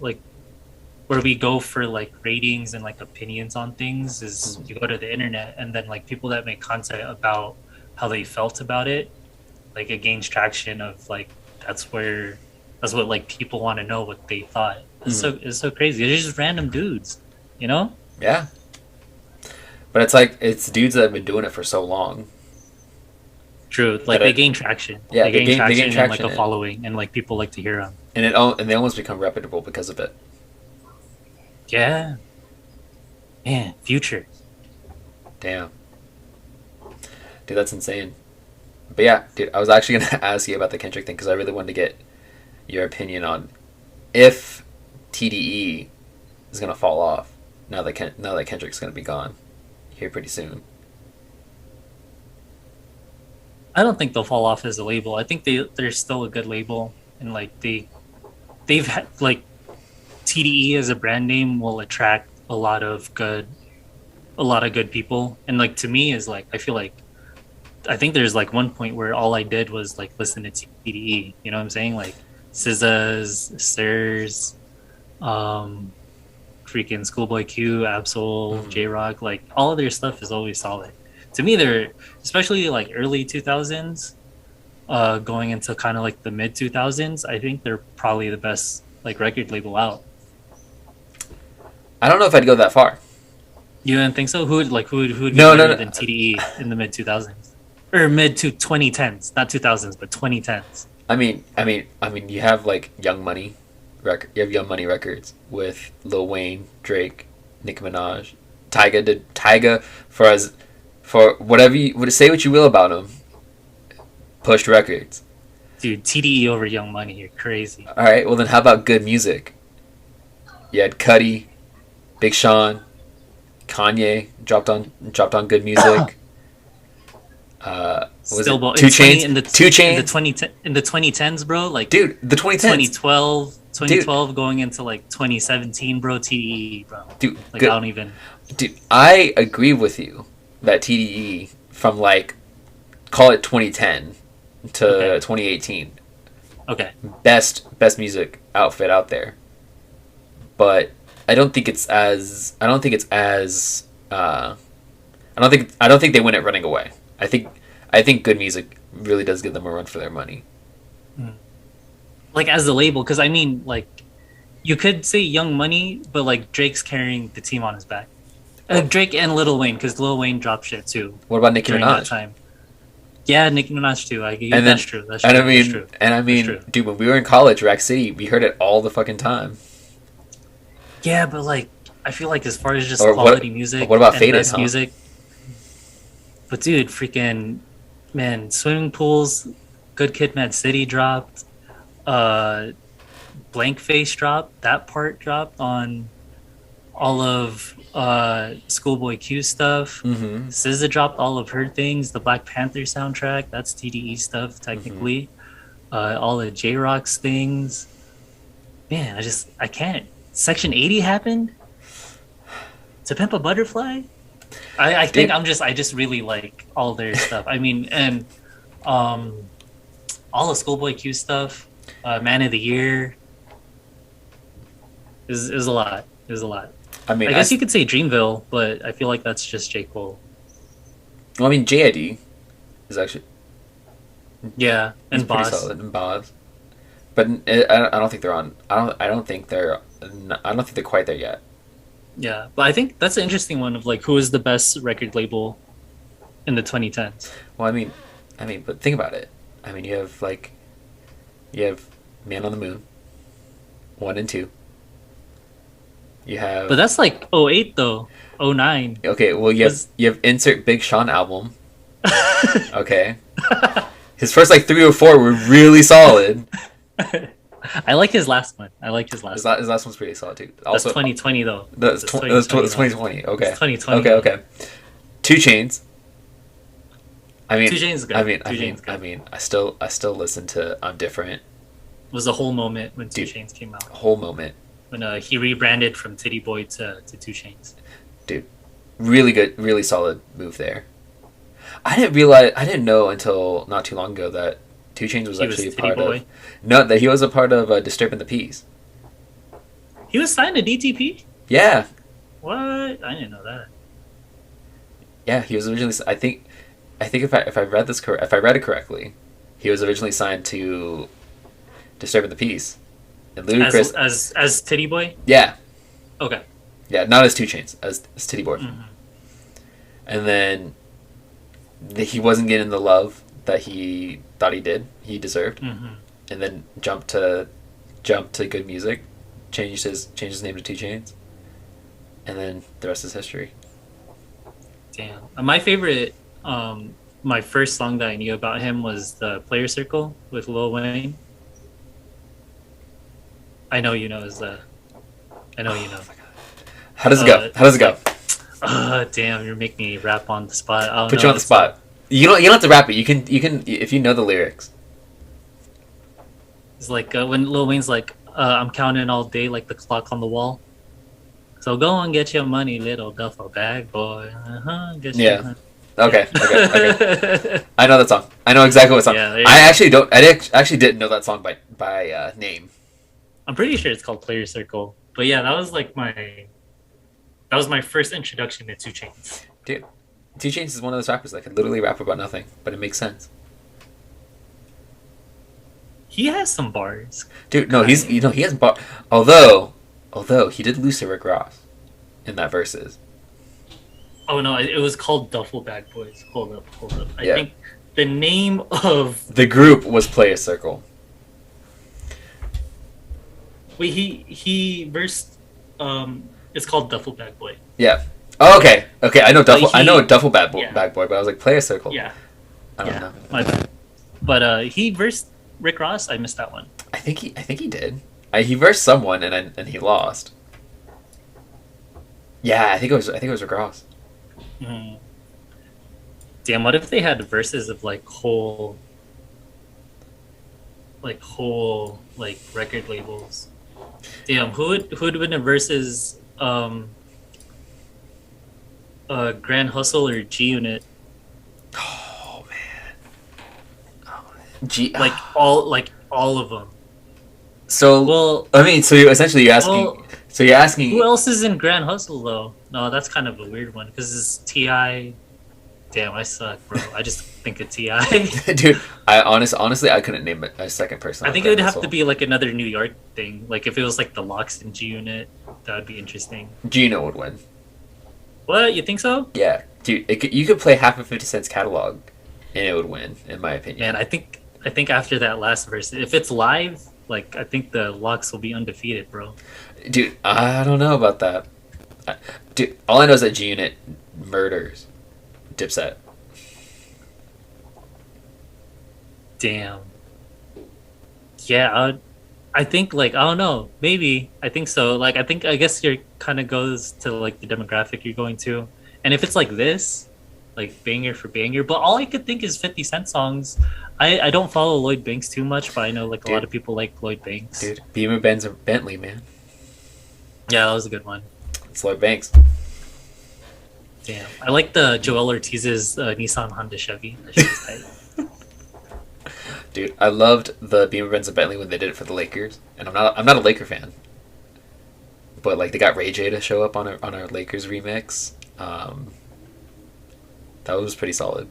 [SPEAKER 2] we go for like ratings and like opinions on things is you go to the internet, and then like people that make content about how they felt about it, like it gains traction of like that's what like people want to know what they thought. It's so crazy. They're just random dudes, you know?
[SPEAKER 1] Yeah. But it's like it's dudes that have been doing it for so long.
[SPEAKER 2] True. Like they gain traction.
[SPEAKER 1] Yeah,
[SPEAKER 2] they gain traction and like
[SPEAKER 1] a
[SPEAKER 2] following, and like people like to hear them.
[SPEAKER 1] And they almost become reputable because of it.
[SPEAKER 2] Yeah. Man, Future.
[SPEAKER 1] Damn. Dude, that's insane. But yeah, dude, I was actually gonna ask you about the Kendrick thing because I really wanted to get your opinion on if TDE is gonna fall off now that Kendrick's gonna be gone here pretty soon.
[SPEAKER 2] I don't think they'll fall off as a label. I think they're still a good label, and like they've had like TDE as a brand name will attract a lot of good people, and like to me is like I think there's like one point where all I did was like listen to TDE. You know what I'm saying? Like SZA's, Sirs, freaking Schoolboy Q, Absol, J-Rock, like all of their stuff is always solid. To me, they're especially like early 2000s, going into kind of like the mid 2000s. I think they're probably the best like record label out.
[SPEAKER 1] I don't know if I'd go that far.
[SPEAKER 2] You didn't think so? Who would be better than TDE in the mid 2000s or mid to 2010s? Not 2000s, but 2010s.
[SPEAKER 1] I mean, you have like Young Money Records with Lil Wayne, Drake, Nicki Minaj, Tyga for whatever you would say what you will about him. Pushed records.
[SPEAKER 2] Dude, TDE over Young Money, you're crazy.
[SPEAKER 1] All right, well then how about good music? You had Cudi, Big Sean, Kanye dropped on good music.
[SPEAKER 2] Still,
[SPEAKER 1] 2 Chainz in the
[SPEAKER 2] 2010s, bro. Like,
[SPEAKER 1] dude, the 2010s,
[SPEAKER 2] 2012,
[SPEAKER 1] Dude,
[SPEAKER 2] 2012 going into like 2017, bro. TDE, bro.
[SPEAKER 1] dude,
[SPEAKER 2] Like I
[SPEAKER 1] good.
[SPEAKER 2] don't even.
[SPEAKER 1] Dude, I agree with you that TDE from like call it 2010 to
[SPEAKER 2] Okay.
[SPEAKER 1] 2018
[SPEAKER 2] Okay.
[SPEAKER 1] best music outfit out there. But I don't think it's as I don't think they win it running away. I think good music really does give them a run for their money.
[SPEAKER 2] Like as the label, because I mean, like you could say Young Money, but like Drake's carrying the team on his back. Drake and Lil Wayne, because Lil Wayne dropped shit too
[SPEAKER 1] What about Nicki
[SPEAKER 2] during that
[SPEAKER 1] Minaj?
[SPEAKER 2] time. Yeah, Nicki Minaj too.
[SPEAKER 1] And then
[SPEAKER 2] That's true. That's
[SPEAKER 1] and
[SPEAKER 2] true.
[SPEAKER 1] I
[SPEAKER 2] That's
[SPEAKER 1] mean
[SPEAKER 2] true.
[SPEAKER 1] and I
[SPEAKER 2] That's
[SPEAKER 1] mean,
[SPEAKER 2] true.
[SPEAKER 1] dude, when we were in college, Rack City, we heard it all the fucking time.
[SPEAKER 2] Yeah, but like I feel like as far as just
[SPEAKER 1] Or
[SPEAKER 2] quality music
[SPEAKER 1] what about
[SPEAKER 2] and
[SPEAKER 1] Faded,
[SPEAKER 2] best
[SPEAKER 1] huh?
[SPEAKER 2] music, but dude, freaking man, swimming pools, Good Kid, Mad City dropped. Uh, Blank Face dropped. That part dropped on all of Schoolboy Q stuff.
[SPEAKER 1] Mm-hmm.
[SPEAKER 2] SZA dropped all of her things. The Black Panther soundtrack, that's TDE stuff
[SPEAKER 1] Mm-hmm.
[SPEAKER 2] technically. All of J Rock's things. Man, I can't. Section 80 happened. To Pimp a Butterfly. I think
[SPEAKER 1] Dude,
[SPEAKER 2] I just really like all their stuff. I mean, and um, all of Schoolboy Q stuff. Man of the Year is a lot. Is a lot.
[SPEAKER 1] I mean,
[SPEAKER 2] I guess you could say Dreamville, but I feel like that's just J Cole.
[SPEAKER 1] well, I mean, JID is actually
[SPEAKER 2] Yeah,
[SPEAKER 1] he's
[SPEAKER 2] and
[SPEAKER 1] pretty
[SPEAKER 2] Boss.
[SPEAKER 1] solid in Boz, but I don't think they're on. I don't think they're. I don't think they're quite there yet.
[SPEAKER 2] Yeah, but I think that's an interesting one of like who is the best record label in the 2010s.
[SPEAKER 1] Well, but think about it. I mean, you have Man on the Moon, 1 and 2. You
[SPEAKER 2] But
[SPEAKER 1] have
[SPEAKER 2] that's like '08 though. '09
[SPEAKER 1] okay. Well,
[SPEAKER 2] was.
[SPEAKER 1] you have insert Big Sean album. Okay, his first like 3 or 4 were really solid.
[SPEAKER 2] I like his last one. I like his last one.
[SPEAKER 1] His last one's pretty solid too.
[SPEAKER 2] That's
[SPEAKER 1] Also,
[SPEAKER 2] 2020 though.
[SPEAKER 1] that's
[SPEAKER 2] That's
[SPEAKER 1] 2020. Okay,
[SPEAKER 2] It's 2020.
[SPEAKER 1] okay, okay. 2 Chainz. I mean,
[SPEAKER 2] 2 Chainz is good.
[SPEAKER 1] I mean,
[SPEAKER 2] 2 Chainz is good.
[SPEAKER 1] I still listen to I'm Different.
[SPEAKER 2] Was the whole moment when 2
[SPEAKER 1] Dude.
[SPEAKER 2] Chainz came out.
[SPEAKER 1] Whole moment,
[SPEAKER 2] When he rebranded from Titty Boy to 2 Chainz.
[SPEAKER 1] dude. Really good, really solid move there. I didn't know until not too long ago that 2 Chainz was
[SPEAKER 2] He was
[SPEAKER 1] actually a
[SPEAKER 2] Titty
[SPEAKER 1] part
[SPEAKER 2] Boy.
[SPEAKER 1] of. No, that he was a part of Disturbing the Peace.
[SPEAKER 2] He was signed to DTP?
[SPEAKER 1] Yeah,
[SPEAKER 2] What? I didn't know that.
[SPEAKER 1] yeah. He was originally. I think if I read this if I read it correctly, he was originally signed to Disturbing the Peace. And Ludacris.
[SPEAKER 2] As Titty Boy?
[SPEAKER 1] Yeah,
[SPEAKER 2] Okay.
[SPEAKER 1] yeah. Not as 2 Chainz, as Titty Boy.
[SPEAKER 2] Mhm.
[SPEAKER 1] And then he wasn't getting the love that he thought he deserved,
[SPEAKER 2] Mhm.
[SPEAKER 1] and then jump to good music, changed his name to 2 Chainz, and then the rest is history.
[SPEAKER 2] Damn. My first song that I knew about him was the Player Circle with Lil Wayne. I know you know is the. I know you know.
[SPEAKER 1] How does it go? How does it go?
[SPEAKER 2] Damn, you're making me rap on the spot. I don't
[SPEAKER 1] Put
[SPEAKER 2] know,
[SPEAKER 1] you on the
[SPEAKER 2] it's
[SPEAKER 1] spot. You don't have to rap it. You can if you know the lyrics.
[SPEAKER 2] It's like when Lil Wayne's like, "I'm counting all day like the clock on the wall." So go and get your money, little duffel bag boy. Get
[SPEAKER 1] Yeah.
[SPEAKER 2] your money.
[SPEAKER 1] Okay. Okay. I know that song. I know exactly what song.
[SPEAKER 2] Yeah, there you
[SPEAKER 1] I
[SPEAKER 2] go.
[SPEAKER 1] actually don't. Actually didn't know that song by name.
[SPEAKER 2] I'm pretty sure it's called Player Circle. But yeah, that was my first introduction to 2 Chainz.
[SPEAKER 1] Dude, 2 Chainz is one of those rappers that can literally rap about nothing, but it makes sense.
[SPEAKER 2] He has some bars.
[SPEAKER 1] Dude, no, he hasn't bought. Although he did lose to Rick Ross in that verses.
[SPEAKER 2] Oh no, it was called Duffel Bag Boys. Hold up. I
[SPEAKER 1] Yeah.
[SPEAKER 2] think the name of
[SPEAKER 1] The group was Play a Circle.
[SPEAKER 2] wait he versed it's called Duffel Bag Boy.
[SPEAKER 1] Yeah. Oh, okay. Okay, I know Duffel. I know a Duffel
[SPEAKER 2] yeah.
[SPEAKER 1] Bag Boy, but I was like Play a Circle.
[SPEAKER 2] Yeah.
[SPEAKER 1] I don't
[SPEAKER 2] Yeah.
[SPEAKER 1] know.
[SPEAKER 2] My bad. But he versed Rick Ross. I missed that one.
[SPEAKER 1] I think he did. He versed someone and he lost. Yeah, I think it was Rick Ross.
[SPEAKER 2] Mm. Damn, what if they had verses of like whole like record labels? Damn, who would win a versus Grand Hustle or G Unit?
[SPEAKER 1] Oh man. G.
[SPEAKER 2] Like all of them.
[SPEAKER 1] So
[SPEAKER 2] Well,
[SPEAKER 1] I mean, so you're asking.
[SPEAKER 2] well,
[SPEAKER 1] So you're asking,
[SPEAKER 2] who else is in Grand Hustle though? No, that's kind of a weird one because it's Ti. Damn, I suck, bro. I just think of Ti.
[SPEAKER 1] dude. Honestly, I couldn't name a second person.
[SPEAKER 2] I
[SPEAKER 1] on
[SPEAKER 2] think it
[SPEAKER 1] Grand
[SPEAKER 2] would have to
[SPEAKER 1] Hustle.
[SPEAKER 2] be like another New York thing. Like if it was like the Locks and G Unit, that would be interesting.
[SPEAKER 1] Gino would win.
[SPEAKER 2] What, you think so?
[SPEAKER 1] Yeah, dude. You could play half of 50 Cent's catalog, and it would win, in my opinion.
[SPEAKER 2] Man, I think after that last verse, if it's live, like I think the Locks will be undefeated, bro.
[SPEAKER 1] Dude, I don't know about that. Dude, all I know is that G Unit murders Dipset.
[SPEAKER 2] Damn. Yeah, I think like I don't know, maybe I think so. Like I guess you're kind of goes to like the demographic you're going to, and if it's like this, like banger for banger. But all I could think is 50 Cent songs. I don't follow Lloyd Banks too much, but I know like a lot
[SPEAKER 1] Dude.
[SPEAKER 2] of people like Lloyd Banks.
[SPEAKER 1] Dude, Beamer Benz or Bentley, man.
[SPEAKER 2] Yeah, that was a good one.
[SPEAKER 1] It's Lloyd Banks.
[SPEAKER 2] Damn, I like the Joel Ortiz's Nissan Honda Chevy. That shit was tight.
[SPEAKER 1] Dude, I loved the Beamer Benz and Bentley when they did it for the Lakers, and I'm not a Laker fan, but like they got Ray J to show up on our Lakers remix. That was pretty solid.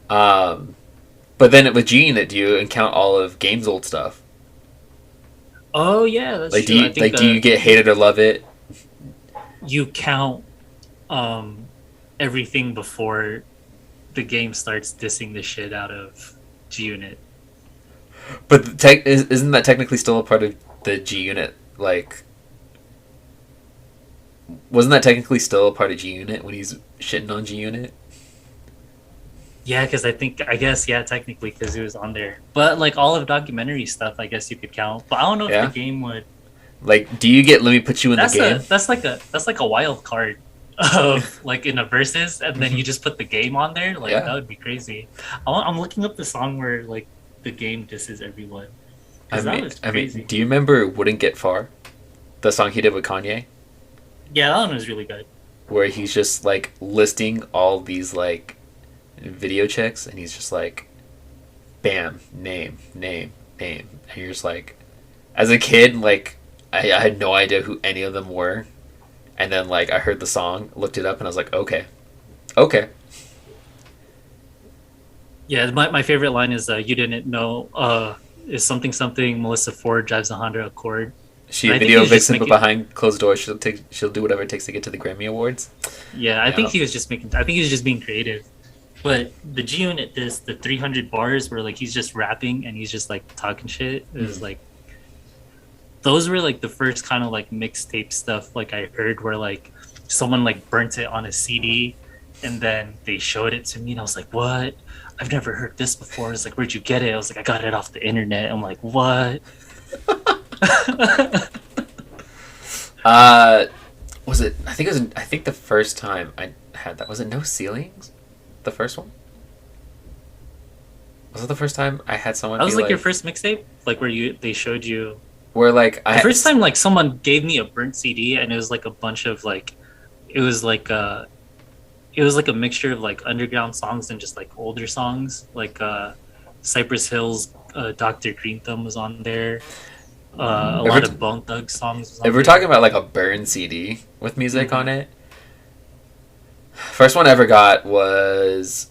[SPEAKER 1] But then with G Unit, do you count all of Game's old stuff?
[SPEAKER 2] Oh yeah, that's
[SPEAKER 1] Like,
[SPEAKER 2] true. I think
[SPEAKER 1] do you get Hate It or Love It?
[SPEAKER 2] you count everything before the game starts dissing the shit out of G Unit.
[SPEAKER 1] But isn't that technically still a part of the G Unit? Like, wasn't that technically still a part of G Unit when he's shitting on G Unit?
[SPEAKER 2] Yeah, because I guess, yeah, technically, because he was on there. But like all of documentary stuff, I guess you could count. But I don't know
[SPEAKER 1] Yeah.
[SPEAKER 2] if the game would.
[SPEAKER 1] Like, do you get Let Me Put You in the Game?
[SPEAKER 2] That's like a wild card of like in a versus, and then you just put the game on there. Like
[SPEAKER 1] Yeah.
[SPEAKER 2] that would be crazy. I'm looking up the song where like the game disses everyone. 'Cause that was crazy.
[SPEAKER 1] Do you remember Wouldn't Get Far? The song he did with Kanye?
[SPEAKER 2] Yeah, that one was really good.
[SPEAKER 1] Where he's just like listing all these like video checks and he's just like bam, name, name, name. And you're just like, as a kid, like I had no idea who any of them were. And then like I heard the song, looked it up, and I was like, okay. Okay.
[SPEAKER 2] Yeah, my favorite line is you didn't know is something something Melissa Ford drives a Honda Accord.
[SPEAKER 1] She
[SPEAKER 2] I think
[SPEAKER 1] video
[SPEAKER 2] he's just
[SPEAKER 1] vixen, but
[SPEAKER 2] making-
[SPEAKER 1] behind closed doors, she'll do whatever it takes to get to the Grammy Awards.
[SPEAKER 2] Yeah, I
[SPEAKER 1] Yeah.
[SPEAKER 2] think he was just making. I think he was just being creative. But the G Unit, the 300 bars where like he's just rapping and he's just like talking shit is like. Those were like the first kind of like mixtape stuff like I heard where like someone like burnt it on a CD and then they showed it to me and I was like, what? I've never heard this before. It's like, where'd you get it? I was like, I got it off the internet. I'm like, what?
[SPEAKER 1] Was it? I think it was. I think the first time I had that was it. No Ceilings, the first one. Was it the first time I had someone?
[SPEAKER 2] That was
[SPEAKER 1] be
[SPEAKER 2] like your first mixtape, like where they showed you
[SPEAKER 1] Where like I
[SPEAKER 2] the first time like someone gave me a burnt CD and it was like a bunch of like it was like a mixture of like underground songs and just like older songs like Cypress Hill's Dr. Green Thumb was on there. A
[SPEAKER 1] If
[SPEAKER 2] lot
[SPEAKER 1] we're
[SPEAKER 2] of Bone Thug songs. Was on
[SPEAKER 1] If we're
[SPEAKER 2] there.
[SPEAKER 1] talking about like a burn CD with music on it, first one I ever got was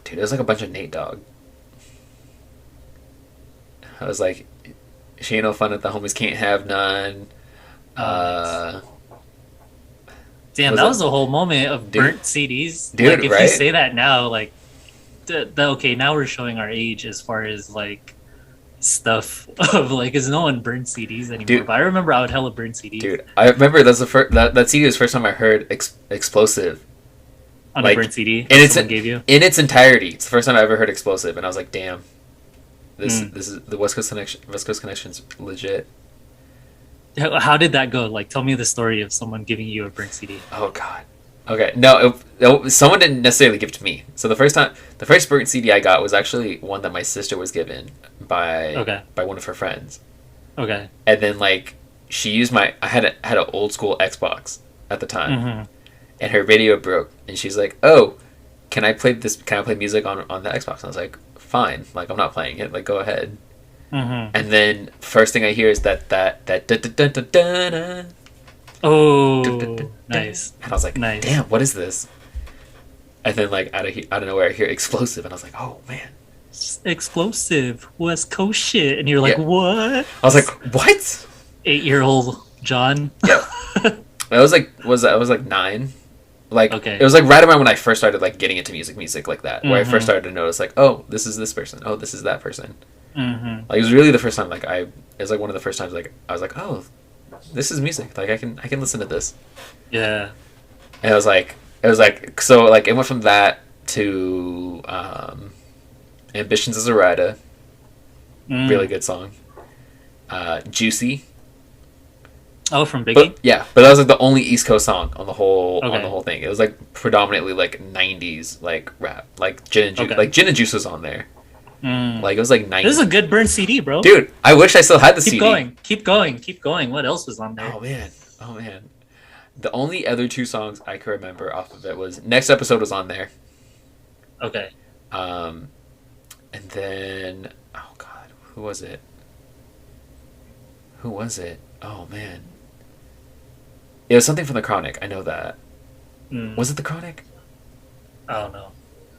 [SPEAKER 1] dude, it was like a bunch of Nate Dogg. I was like, she ain't no fun if the homies can't have none.
[SPEAKER 2] Damn,
[SPEAKER 1] was
[SPEAKER 2] that
[SPEAKER 1] it-
[SPEAKER 2] was a whole moment of
[SPEAKER 1] Dude.
[SPEAKER 2] burnt CDs.
[SPEAKER 1] Dude,
[SPEAKER 2] like if
[SPEAKER 1] right?
[SPEAKER 2] you say that now, like, okay, now we're showing our age as far as like stuff of like, because no one burns CDs anymore.
[SPEAKER 1] Dude.
[SPEAKER 2] But I remember I would hella burn CDs
[SPEAKER 1] Dude, I remember that's the first that CD was the first time I heard Explosive
[SPEAKER 2] on
[SPEAKER 1] like,
[SPEAKER 2] a burnt CD.
[SPEAKER 1] and it's
[SPEAKER 2] someone gave you.
[SPEAKER 1] in its entirety. It's the first time I ever heard Explosive, and I was like, damn, this
[SPEAKER 2] Mm.
[SPEAKER 1] this is the West Coast Connection. West Coast Connection's legit.
[SPEAKER 2] How did that go? Like, tell me the story of someone giving you a burnt CD.
[SPEAKER 1] Oh God. Okay, no, someone didn't necessarily give it to me. So the first burnt CD I got was actually one that my sister was given by
[SPEAKER 2] Okay.
[SPEAKER 1] by one of her friends,
[SPEAKER 2] Okay.
[SPEAKER 1] and then like she used my I had an old school Xbox at the time,
[SPEAKER 2] Mm-hmm.
[SPEAKER 1] and her radio broke, and she's like, "Oh, can I play this? Can I play music on the Xbox?" And I was like, "Fine, like I'm not playing it. Like go ahead."
[SPEAKER 2] Mm-hmm.
[SPEAKER 1] And then first thing I hear is that
[SPEAKER 2] Oh, nice.
[SPEAKER 1] and I was like,
[SPEAKER 2] Nice.
[SPEAKER 1] "Damn, what is this?" And then like out of nowhere, I hear explosive, and I was like, "Oh man!"
[SPEAKER 2] Explosive West Coast shit, and you're like,
[SPEAKER 1] Yeah.
[SPEAKER 2] what?
[SPEAKER 1] I was like, "What?"
[SPEAKER 2] 8-year-old John.
[SPEAKER 1] Yeah, I was like 9. Like
[SPEAKER 2] Okay.
[SPEAKER 1] it was like right around when I first started like getting into music like that, where I
[SPEAKER 2] Mhm.
[SPEAKER 1] first started to notice like, oh, this is this person, oh, this is that person.
[SPEAKER 2] Mm-hmm.
[SPEAKER 1] Like it was really the first time like it was like one of the first times like I was like, oh, this is music. Like I can listen to this.
[SPEAKER 2] Yeah.
[SPEAKER 1] And it was like so like it went from that to Ambitions as a Rider,
[SPEAKER 2] Mm.
[SPEAKER 1] really good song. Juicy.
[SPEAKER 2] Oh, from Biggie.
[SPEAKER 1] But yeah, but that was like the only East Coast song on the whole
[SPEAKER 2] Okay.
[SPEAKER 1] thing. It was like predominantly like 90s like rap. Like Gin and Juice.
[SPEAKER 2] Okay.
[SPEAKER 1] Like Gin and Juice was on there.
[SPEAKER 2] Mm.
[SPEAKER 1] Like it was like 90s.
[SPEAKER 2] This is a good burn CD, bro.
[SPEAKER 1] Dude, I wish I still had the
[SPEAKER 2] keep
[SPEAKER 1] CD.
[SPEAKER 2] going, keep going, keep going. What else was on there?
[SPEAKER 1] Oh man. Oh man. The only other 2 songs I could remember off of it was Next Episode was on there.
[SPEAKER 2] Okay.
[SPEAKER 1] And then oh god, who was it? Who was it? Oh man. It was something from The Chronic. I know that.
[SPEAKER 2] Mm.
[SPEAKER 1] Was it The Chronic?
[SPEAKER 2] I don't know.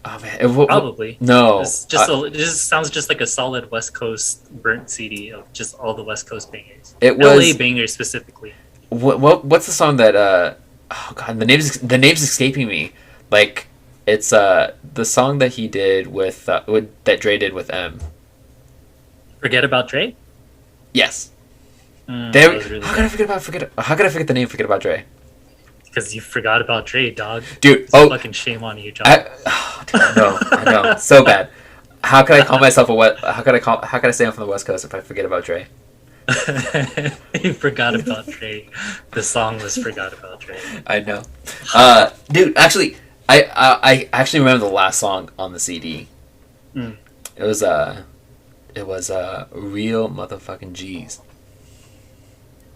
[SPEAKER 1] Oh man.
[SPEAKER 2] Probably.
[SPEAKER 1] No.
[SPEAKER 2] It's just it just sounds just like a solid West Coast burnt CD of just all the West Coast bangers.
[SPEAKER 1] It
[SPEAKER 2] LA
[SPEAKER 1] was
[SPEAKER 2] bangers specifically.
[SPEAKER 1] what's the song that oh god, the name's escaping me. Like it's the song that he did with that Dre did with M.
[SPEAKER 2] Forget About Dre?
[SPEAKER 1] Yes.
[SPEAKER 2] Mm,
[SPEAKER 1] There,
[SPEAKER 2] that was really
[SPEAKER 1] how could I forget the name Forget About Dre?
[SPEAKER 2] because you forgot about Dre, dog.
[SPEAKER 1] Dude,
[SPEAKER 2] It's a
[SPEAKER 1] oh
[SPEAKER 2] fucking shame on you, John.
[SPEAKER 1] dude, I know. So bad. How could I call myself how could I say I'm from the West Coast if I forget about Dre?
[SPEAKER 2] You forgot about Dre. The song was Forgot About Dre.
[SPEAKER 1] I know. Dude, actually I actually remember the last song on the CD.
[SPEAKER 2] Mm.
[SPEAKER 1] It was Real Motherfucking G's.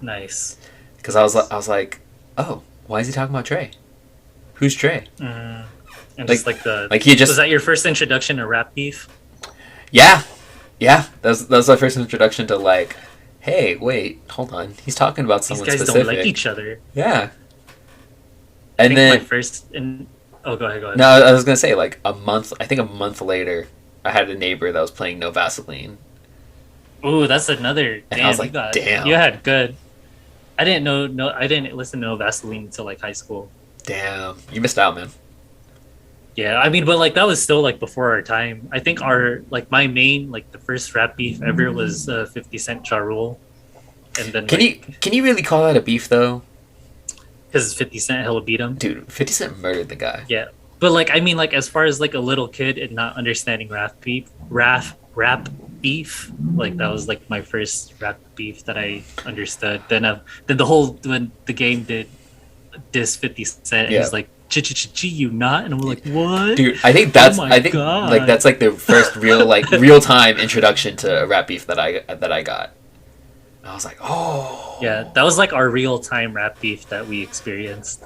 [SPEAKER 2] Nice.
[SPEAKER 1] Because I was like, oh, why is he talking about Dre? Who's Dre?
[SPEAKER 2] Mm. And
[SPEAKER 1] Like-
[SPEAKER 2] just like the
[SPEAKER 1] like he just-
[SPEAKER 2] was that your first introduction to rap beef?
[SPEAKER 1] Yeah, that was my first introduction to like, hey, wait, hold on, he's talking about
[SPEAKER 2] These
[SPEAKER 1] someone
[SPEAKER 2] guys
[SPEAKER 1] specific.
[SPEAKER 2] don't like each other.
[SPEAKER 1] Yeah,
[SPEAKER 2] I
[SPEAKER 1] and
[SPEAKER 2] think
[SPEAKER 1] then
[SPEAKER 2] my first oh, go ahead.
[SPEAKER 1] no, I was gonna say like a month later, I had a neighbor that was playing No Vaseline.
[SPEAKER 2] Ooh, that's another.
[SPEAKER 1] And
[SPEAKER 2] Damn,
[SPEAKER 1] I was like, damn.
[SPEAKER 2] You had good. I didn't know. No, I didn't listen to No Vaseline until like high school.
[SPEAKER 1] Damn, you missed out, man.
[SPEAKER 2] Yeah, I mean, but like that was still like before our time. I think our like my main like the first rap beef ever was 50 Cent Ja Rule, and then
[SPEAKER 1] Can you really call that a beef though,
[SPEAKER 2] because 50 Cent hella beat him.
[SPEAKER 1] dude? 50 Cent murdered the guy.
[SPEAKER 2] Yeah, but like I mean, like as far as like a little kid and not understanding rap beef, like that was like my first rap beef that I understood. Then the whole when the game did diss 50 Cent,
[SPEAKER 1] Yeah.
[SPEAKER 2] he's like, "Chi you not," and we're like, "What?"
[SPEAKER 1] Dude, I think
[SPEAKER 2] my God.
[SPEAKER 1] like that's like the first real time introduction to a rap beef that I got. I was like, oh
[SPEAKER 2] Yeah, that was like our real time rap beef that we experienced.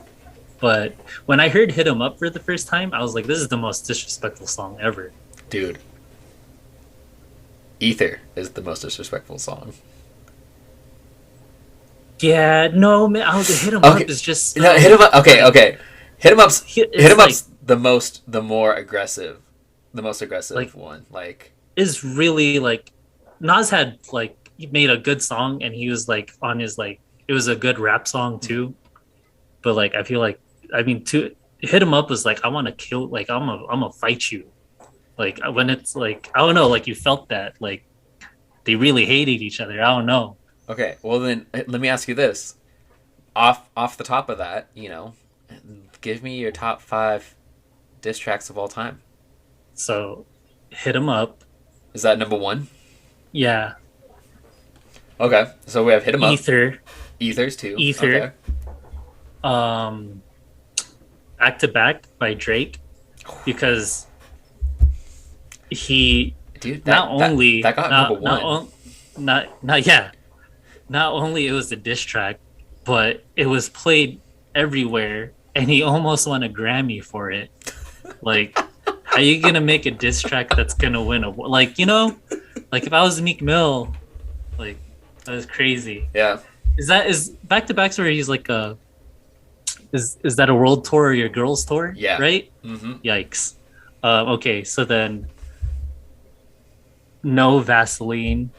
[SPEAKER 2] But when I heard "Hit 'Em Up" for the first time, I was like, "This is the most disrespectful song ever."
[SPEAKER 1] dude. Ether is the most disrespectful song.
[SPEAKER 2] Yeah, no man, "Hit 'Em
[SPEAKER 1] Okay.
[SPEAKER 2] Up" is just
[SPEAKER 1] No, hit him up. Okay. Hit him up's
[SPEAKER 2] It's
[SPEAKER 1] hit him up's
[SPEAKER 2] like-
[SPEAKER 1] the most aggressive
[SPEAKER 2] Like-
[SPEAKER 1] one. Like
[SPEAKER 2] is really like Nas had like he made a good song and he was like on his like it was a good rap song too. But like I feel like I mean to "Hit 'Em Up" was like I want to kill like I'm gonna fight you. Like when it's like I don't know, like you felt that like they really hated each other. I don't know.
[SPEAKER 1] okay, well then let me ask you this. Off the top of that, give me your top 5 diss tracks of all time.
[SPEAKER 2] So "Hit 'Em Up,"
[SPEAKER 1] Is that number 1?
[SPEAKER 2] yeah,
[SPEAKER 1] Okay, so we have Hit 'em Up.
[SPEAKER 2] "Ether,"
[SPEAKER 1] Ethers too.
[SPEAKER 2] Ether.
[SPEAKER 1] Okay.
[SPEAKER 2] "Back to Back" by Drake because he
[SPEAKER 1] Dude,
[SPEAKER 2] not only
[SPEAKER 1] that got
[SPEAKER 2] not,
[SPEAKER 1] number 1.
[SPEAKER 2] not yeah, not only it was a diss track, but it was played everywhere, and he almost won a Grammy for it. Like, how you gonna make a diss track that's gonna win a like like if I was Meek Mill, like that was crazy.
[SPEAKER 1] Yeah.
[SPEAKER 2] Is back to backs where he's like is that a world tour or your girls tour?
[SPEAKER 1] Yeah.
[SPEAKER 2] Right.
[SPEAKER 1] Mm-hmm.
[SPEAKER 2] Yikes. Okay, so then no Vaseline.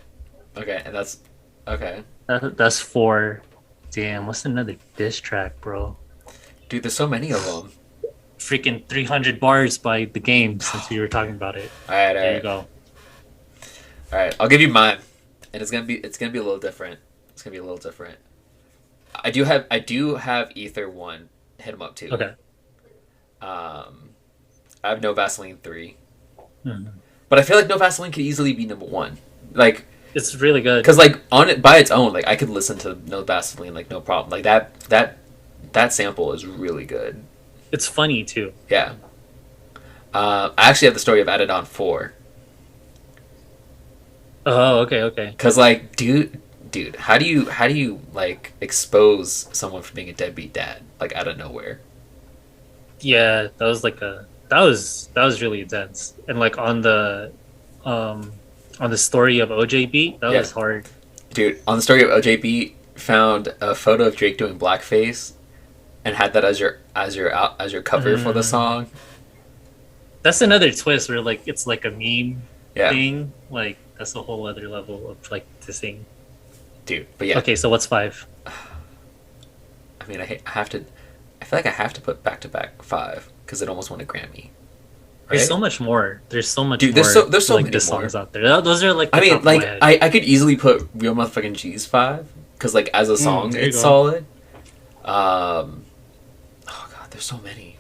[SPEAKER 1] Okay, and that's okay.
[SPEAKER 2] That's four. Damn, what's another diss track, bro?
[SPEAKER 1] Dude, there's so many of them.
[SPEAKER 2] Freaking 300 bars by The Game, since we were talking about it.
[SPEAKER 1] All right,
[SPEAKER 2] There you go.
[SPEAKER 1] All right, I'll give you mine, and it's gonna be a little different. It's gonna be a little different. I do have Ether 1. Hit him up too.
[SPEAKER 2] Okay.
[SPEAKER 1] I have No Vaseline 3,
[SPEAKER 2] Mhm.
[SPEAKER 1] but I feel like No Vaseline could easily be number 1. Like,
[SPEAKER 2] It's really good.
[SPEAKER 1] because like on it by its own, like I could listen to No Vaseline like no problem. Like that sample is really good.
[SPEAKER 2] It's funny too.
[SPEAKER 1] Yeah. I actually have the story of Added On 4.
[SPEAKER 2] Oh, okay.
[SPEAKER 1] Cause like, dude, how do you like expose someone for being a deadbeat dad like out of nowhere?
[SPEAKER 2] Yeah, that was like that was really intense. And like on the story of OJ beat, that
[SPEAKER 1] Yeah.
[SPEAKER 2] was hard.
[SPEAKER 1] Dude, on the story of OJB, found a photo of Drake doing blackface, and had that as your cover for the
[SPEAKER 2] Mm.
[SPEAKER 1] song.
[SPEAKER 2] That's another twist where like it's like a meme
[SPEAKER 1] Yeah,
[SPEAKER 2] thing. Like that's a whole other level of like dissing.
[SPEAKER 1] dude. But yeah,
[SPEAKER 2] Okay, so what's five?
[SPEAKER 1] I mean, I have to. I feel like I have to put Back to Back 5 because it almost won a Grammy.
[SPEAKER 2] There's
[SPEAKER 1] Right?
[SPEAKER 2] so much more. There's so much
[SPEAKER 1] Dude,
[SPEAKER 2] more.
[SPEAKER 1] there's so
[SPEAKER 2] like
[SPEAKER 1] many
[SPEAKER 2] diss
[SPEAKER 1] more.
[SPEAKER 2] songs out there. Those are like the
[SPEAKER 1] I mean,
[SPEAKER 2] top of my
[SPEAKER 1] like
[SPEAKER 2] head.
[SPEAKER 1] I could easily put Real Motherfucking G's 5 because like as a song
[SPEAKER 2] there you
[SPEAKER 1] it's
[SPEAKER 2] go.
[SPEAKER 1] solid. Oh god, there's so many.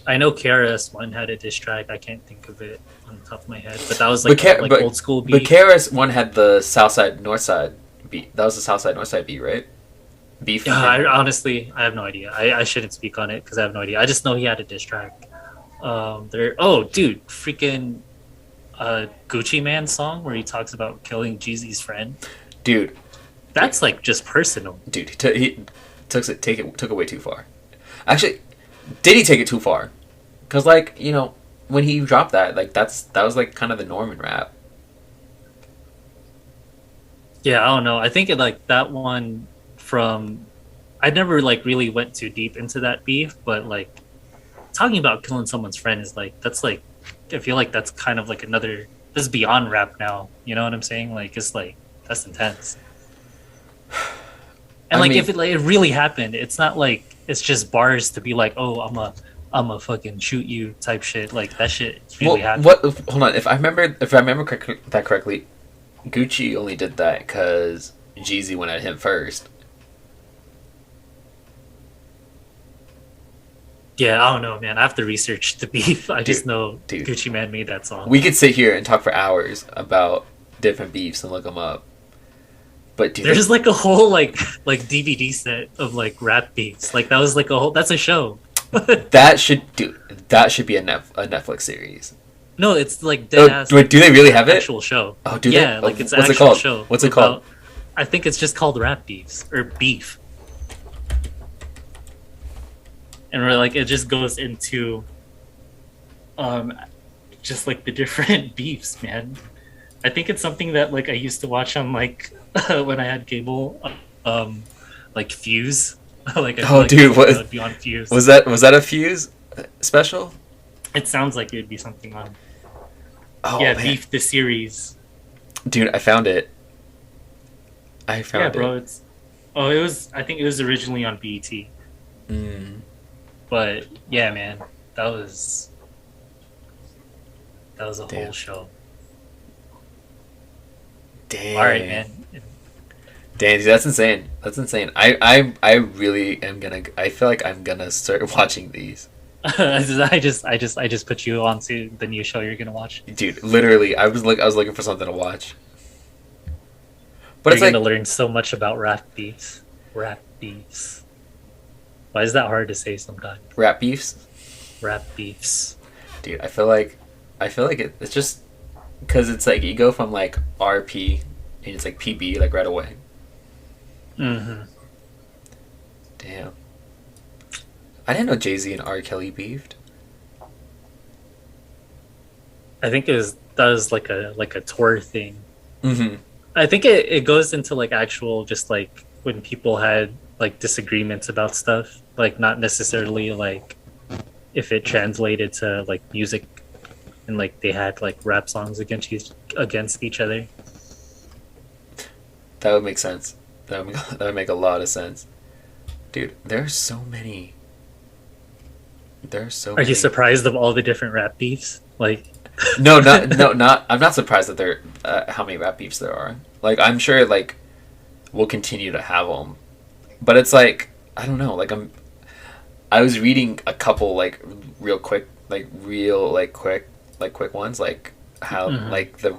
[SPEAKER 2] I know KRS-One had a diss track. I can't think of it on the top of my head, but that was like old school
[SPEAKER 1] But
[SPEAKER 2] beat.
[SPEAKER 1] KRS One had the South Side North Side beat. That was the South Side North Side beat, right? Beef.
[SPEAKER 2] Yeah, I honestly I have no idea. I shouldn't speak on it because I have no idea. I just know he had a diss track. Dude, freaking Gucci Man song where he talks about killing Jeezy's friend.
[SPEAKER 1] Dude,
[SPEAKER 2] That's like just personal.
[SPEAKER 1] he took it way too far. Actually, did he take it too far? Because like when he dropped that, like that was like kind of the norm in rap.
[SPEAKER 2] Yeah, I don't know. I think it like that one from I never like really went too deep into that beef, but like talking about killing someone's friend is like that's like I feel like that's kind of like another this is beyond rap now. You know what I'm saying? Like it's like that's intense. And
[SPEAKER 1] I
[SPEAKER 2] like
[SPEAKER 1] mean-
[SPEAKER 2] if it really happened, it's not like it's just bars to be like, oh, I'm a fucking shoot you type shit. Like that shit really happened.
[SPEAKER 1] Hold on. If I remember that correctly, Gucci only did that because Jeezy went at him first.
[SPEAKER 2] Yeah, I don't know, man. I have to research the beef. I just know
[SPEAKER 1] dude.
[SPEAKER 2] Gucci Man made that song.
[SPEAKER 1] We could sit here and talk for hours about different beefs and look them up. But dude,
[SPEAKER 2] There's like a whole like DVD set of like rap beats. Like that was like a whole. That's a show.
[SPEAKER 1] that should be a Netflix series.
[SPEAKER 2] No, it's like
[SPEAKER 1] Oh,
[SPEAKER 2] dead ass.
[SPEAKER 1] wait, do they really have it?
[SPEAKER 2] Actual show.
[SPEAKER 1] Oh, do
[SPEAKER 2] yeah,
[SPEAKER 1] they?
[SPEAKER 2] like
[SPEAKER 1] Oh,
[SPEAKER 2] it's an
[SPEAKER 1] what's it
[SPEAKER 2] actual
[SPEAKER 1] called?
[SPEAKER 2] show.
[SPEAKER 1] What's it called?
[SPEAKER 2] I think it's just called Rap Beefs or Beef. And we're like it just goes into just like the different beefs, man. I think it's something that like I used to watch on like when I had cable like Fuse. Like I feel
[SPEAKER 1] Oh,
[SPEAKER 2] like
[SPEAKER 1] dude, what
[SPEAKER 2] it would be on Fuse.
[SPEAKER 1] Was that a Fuse special?
[SPEAKER 2] It sounds like it would be something on.
[SPEAKER 1] Oh
[SPEAKER 2] yeah,
[SPEAKER 1] man.
[SPEAKER 2] Beef the series.
[SPEAKER 1] Dude, I found it.
[SPEAKER 2] Yeah, bro. It's it was. I think it was originally on BET,
[SPEAKER 1] Mm.
[SPEAKER 2] but yeah, man, that was a whole
[SPEAKER 1] Damn.
[SPEAKER 2] show.
[SPEAKER 1] Damn.
[SPEAKER 2] All right, man.
[SPEAKER 1] Damn, dude, that's insane. That's insane. I really am gonna. I feel like I'm gonna start watching these.
[SPEAKER 2] I just put you onto the new show you're gonna watch.
[SPEAKER 1] Dude, literally, I was looking for something to watch. But
[SPEAKER 2] You're
[SPEAKER 1] it's like,
[SPEAKER 2] gonna learn so much about rap beefs. Rap beefs. Why is that hard to say sometimes?
[SPEAKER 1] rap beefs.
[SPEAKER 2] Rap beefs.
[SPEAKER 1] Dude, I feel like it's just because it's like you go from like RP and it's like PB like right away.
[SPEAKER 2] Hmm.
[SPEAKER 1] Damn. I didn't know Jay-Z and R. Kelly beefed.
[SPEAKER 2] I think it was does like a tour thing.
[SPEAKER 1] Mm-hmm.
[SPEAKER 2] I think it goes into like actual just like when people had like disagreements about stuff, like not necessarily like if it translated to like music and like they had like rap songs against each other.
[SPEAKER 1] That would make sense. That would make a lot of sense. Dude, there's so many. There's so
[SPEAKER 2] Are you
[SPEAKER 1] many.
[SPEAKER 2] surprised of all the different rap beefs? Like,
[SPEAKER 1] No, not no, not. I'm not surprised that there how many rap beefs there are. Like I'm sure like we'll continue to have them, but it's like I don't know. Like I was reading a couple like real quick, like quick ones, like how
[SPEAKER 2] mhm,
[SPEAKER 1] like the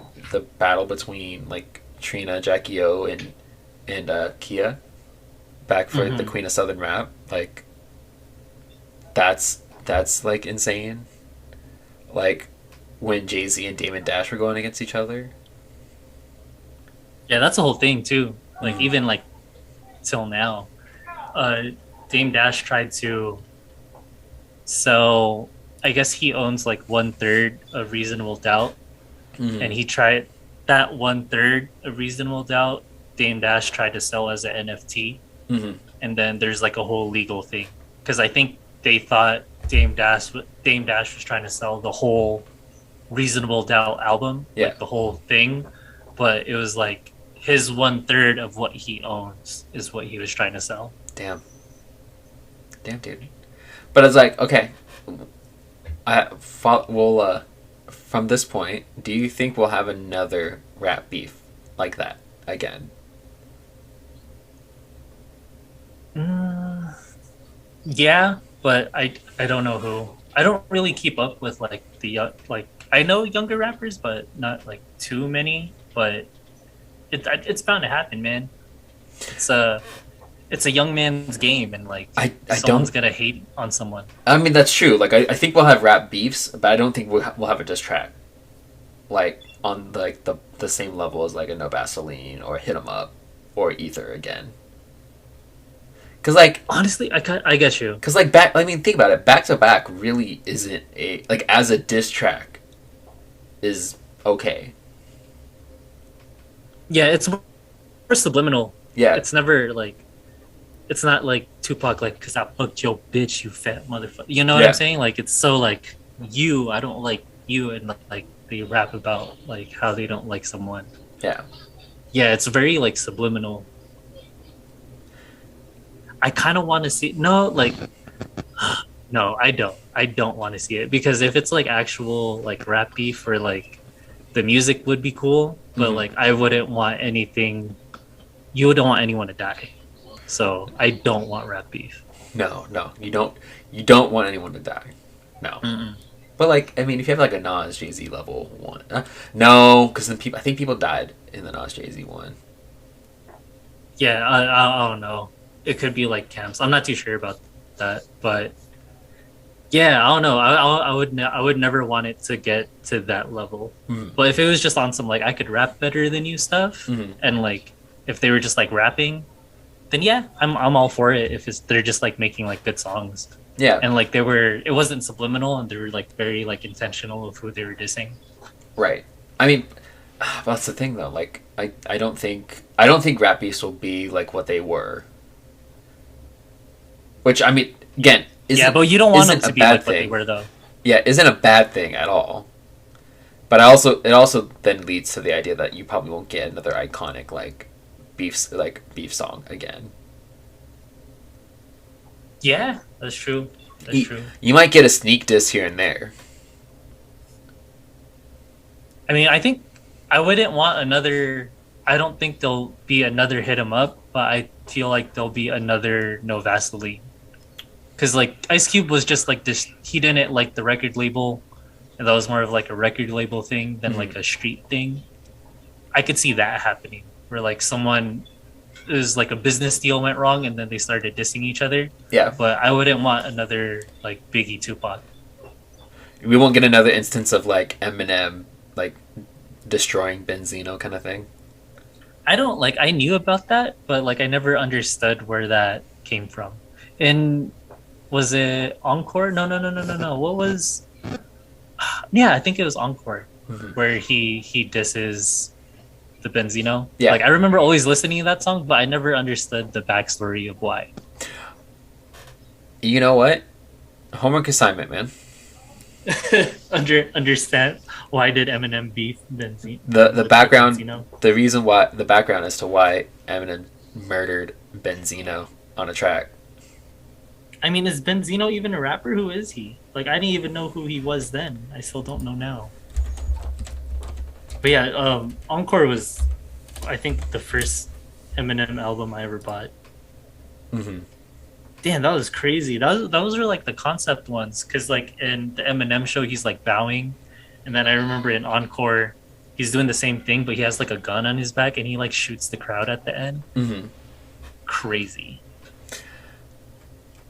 [SPEAKER 1] battle between like Trina, Jackie O, and Kia back for the
[SPEAKER 2] mhm.
[SPEAKER 1] Queen of Southern Rap. Like that's like insane. Like when Jay Z and Damon Dash were going against each other.
[SPEAKER 2] Yeah, that's the whole thing too. Like
[SPEAKER 1] Mm.
[SPEAKER 2] even like till now, uh, Dame Dash tried to sell. I guess he owns like one third of Reasonable Doubt,
[SPEAKER 1] Mm.
[SPEAKER 2] and he tried that one third of Reasonable Doubt. Dame Dash tried to sell as an NFT,
[SPEAKER 1] Mm.
[SPEAKER 2] and then there's like a whole legal thing because I think they thought Dame Dash was trying to sell the whole Reasonable Doubt album,
[SPEAKER 1] Yeah.
[SPEAKER 2] like the whole thing, but it was like his one third of what he owns is what he was trying to sell.
[SPEAKER 1] Damn. Damn, dude. But it's like okay. We'll from this point, do you think we'll have another rap beef like that again?
[SPEAKER 2] Mm, yeah, but I don't know who. I don't really keep up with like like I know younger rappers, but not like too many. But it's bound to happen, man. It's a it's a young man's game, and like
[SPEAKER 1] I
[SPEAKER 2] someone's
[SPEAKER 1] don't.
[SPEAKER 2] gonna hate on someone.
[SPEAKER 1] I mean that's true. Like I think we'll have rap beefs, but I don't think we'll have a diss track like on like the same level as like a No Vaseline or Hit 'Em Up or Ether again. Cause like
[SPEAKER 2] Honestly, I get you.
[SPEAKER 1] cause like back. I mean think about it. Back to back really isn't a like as a diss track is okay.
[SPEAKER 2] Yeah, it's more subliminal.
[SPEAKER 1] Yeah.
[SPEAKER 2] It's never like it's not like Tupac like because I fucked your bitch, you fat motherfucker. You know what I'm
[SPEAKER 1] Yeah.
[SPEAKER 2] saying? Like it's so like you, I don't like you, and like they rap about like how they don't like someone.
[SPEAKER 1] Yeah.
[SPEAKER 2] Yeah, it's very like subliminal. I kind of want to see no like no, I don't. I don't want to see it because if it's like actual like rap beef or like the music would be cool, but
[SPEAKER 1] Mhm.
[SPEAKER 2] like I wouldn't want anything. You wouldn't want anyone to die, so I don't want rap beef.
[SPEAKER 1] No, no, you don't. You don't want anyone to die. No,
[SPEAKER 2] Mm-mm.
[SPEAKER 1] but like, I mean, if you have like a Nas Jay Z level one, no, because then people, I think people died in the Nas Jay Z one.
[SPEAKER 2] Yeah, I don't know. It could be like camps. I'm not too sure about that, but yeah, I don't know. I would never want it to get to that level.
[SPEAKER 1] Mm-hmm.
[SPEAKER 2] But if it was just on some like I could rap better than you stuff,
[SPEAKER 1] Mm-hmm.
[SPEAKER 2] and like if they were just like rapping, then yeah, I'm all for it. If it's they're just like making like good songs
[SPEAKER 1] Yeah,
[SPEAKER 2] and like they were, it wasn't subliminal and they were like very like intentional of who they were dissing.
[SPEAKER 1] right. I mean, that's the thing though. Like, I don't think rap beefs will be like what they were. Which I mean, again,
[SPEAKER 2] Yeah,
[SPEAKER 1] isn't
[SPEAKER 2] but you don't want them
[SPEAKER 1] isn't a
[SPEAKER 2] to be
[SPEAKER 1] bad
[SPEAKER 2] like what they
[SPEAKER 1] thing.
[SPEAKER 2] were though.
[SPEAKER 1] Yeah, isn't a bad thing at all. But it also then leads to the idea that you probably won't get another iconic beef song again.
[SPEAKER 2] Yeah, that's true. That's
[SPEAKER 1] You,
[SPEAKER 2] true.
[SPEAKER 1] you might get a sneak diss here and there.
[SPEAKER 2] I mean, I think I wouldn't want another. I don't think there'll be another hit 'em up, but I feel like there'll be another No Vaseline because like Ice Cube was just like this. He didn't like the record label, and that was more of like a record label thing than
[SPEAKER 1] Mhm.
[SPEAKER 2] like a street thing. I could see that happening where like someone is like a business deal went wrong and then they started dissing each other.
[SPEAKER 1] Yeah,
[SPEAKER 2] But I wouldn't want another like Biggie Tupac.
[SPEAKER 1] we won't get another instance of like Eminem like destroying Benzino kind of thing.
[SPEAKER 2] I don't like. I knew about that, but like I never understood where that came from. And was it Encore? No, no, no, no, no, no. What was? Yeah, I think it was Encore,
[SPEAKER 1] Mhm.
[SPEAKER 2] where he disses the Benzino.
[SPEAKER 1] Yeah.
[SPEAKER 2] Like I remember always listening to that song, but I never understood the backstory of why.
[SPEAKER 1] You know what? Homework assignment, man.
[SPEAKER 2] Understand why did Eminem beef Benzino
[SPEAKER 1] The
[SPEAKER 2] with
[SPEAKER 1] background,
[SPEAKER 2] Benzino?
[SPEAKER 1] the reason why, the background as to why Eminem murdered Benzino on a track.
[SPEAKER 2] I mean, is Benzino even a rapper? Who is he? Like I didn't even know who he was then. I still don't know now. But yeah, Encore was, I think, the first Eminem album I ever bought.
[SPEAKER 1] Hmm.
[SPEAKER 2] Damn, that was crazy. Those were like the concept ones, because like in the Eminem show, he's like bowing, and then I remember in Encore, he's doing the same thing, but he has like a gun on his back, and he like shoots the crowd at the end.
[SPEAKER 1] Hmm.
[SPEAKER 2] Crazy.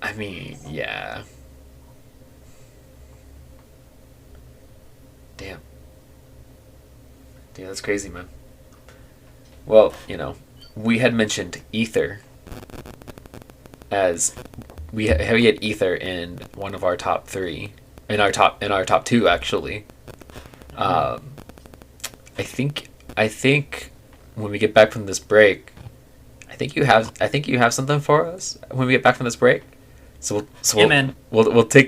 [SPEAKER 1] I mean, yeah. Damn. Dude, that's crazy, man. Well, we had mentioned Ether as we had Ether in one of our top three, in our top two actually.
[SPEAKER 2] Mhm.
[SPEAKER 1] Um, I think when we get back from this break, I think you have something for us when we get back from this break. So we'll so
[SPEAKER 2] Yeah,
[SPEAKER 1] we'll,
[SPEAKER 2] man.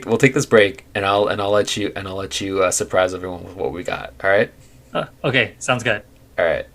[SPEAKER 1] we'll take this break, and I'll let you surprise everyone with what we got. All right,
[SPEAKER 2] Okay, sounds good.
[SPEAKER 1] all right.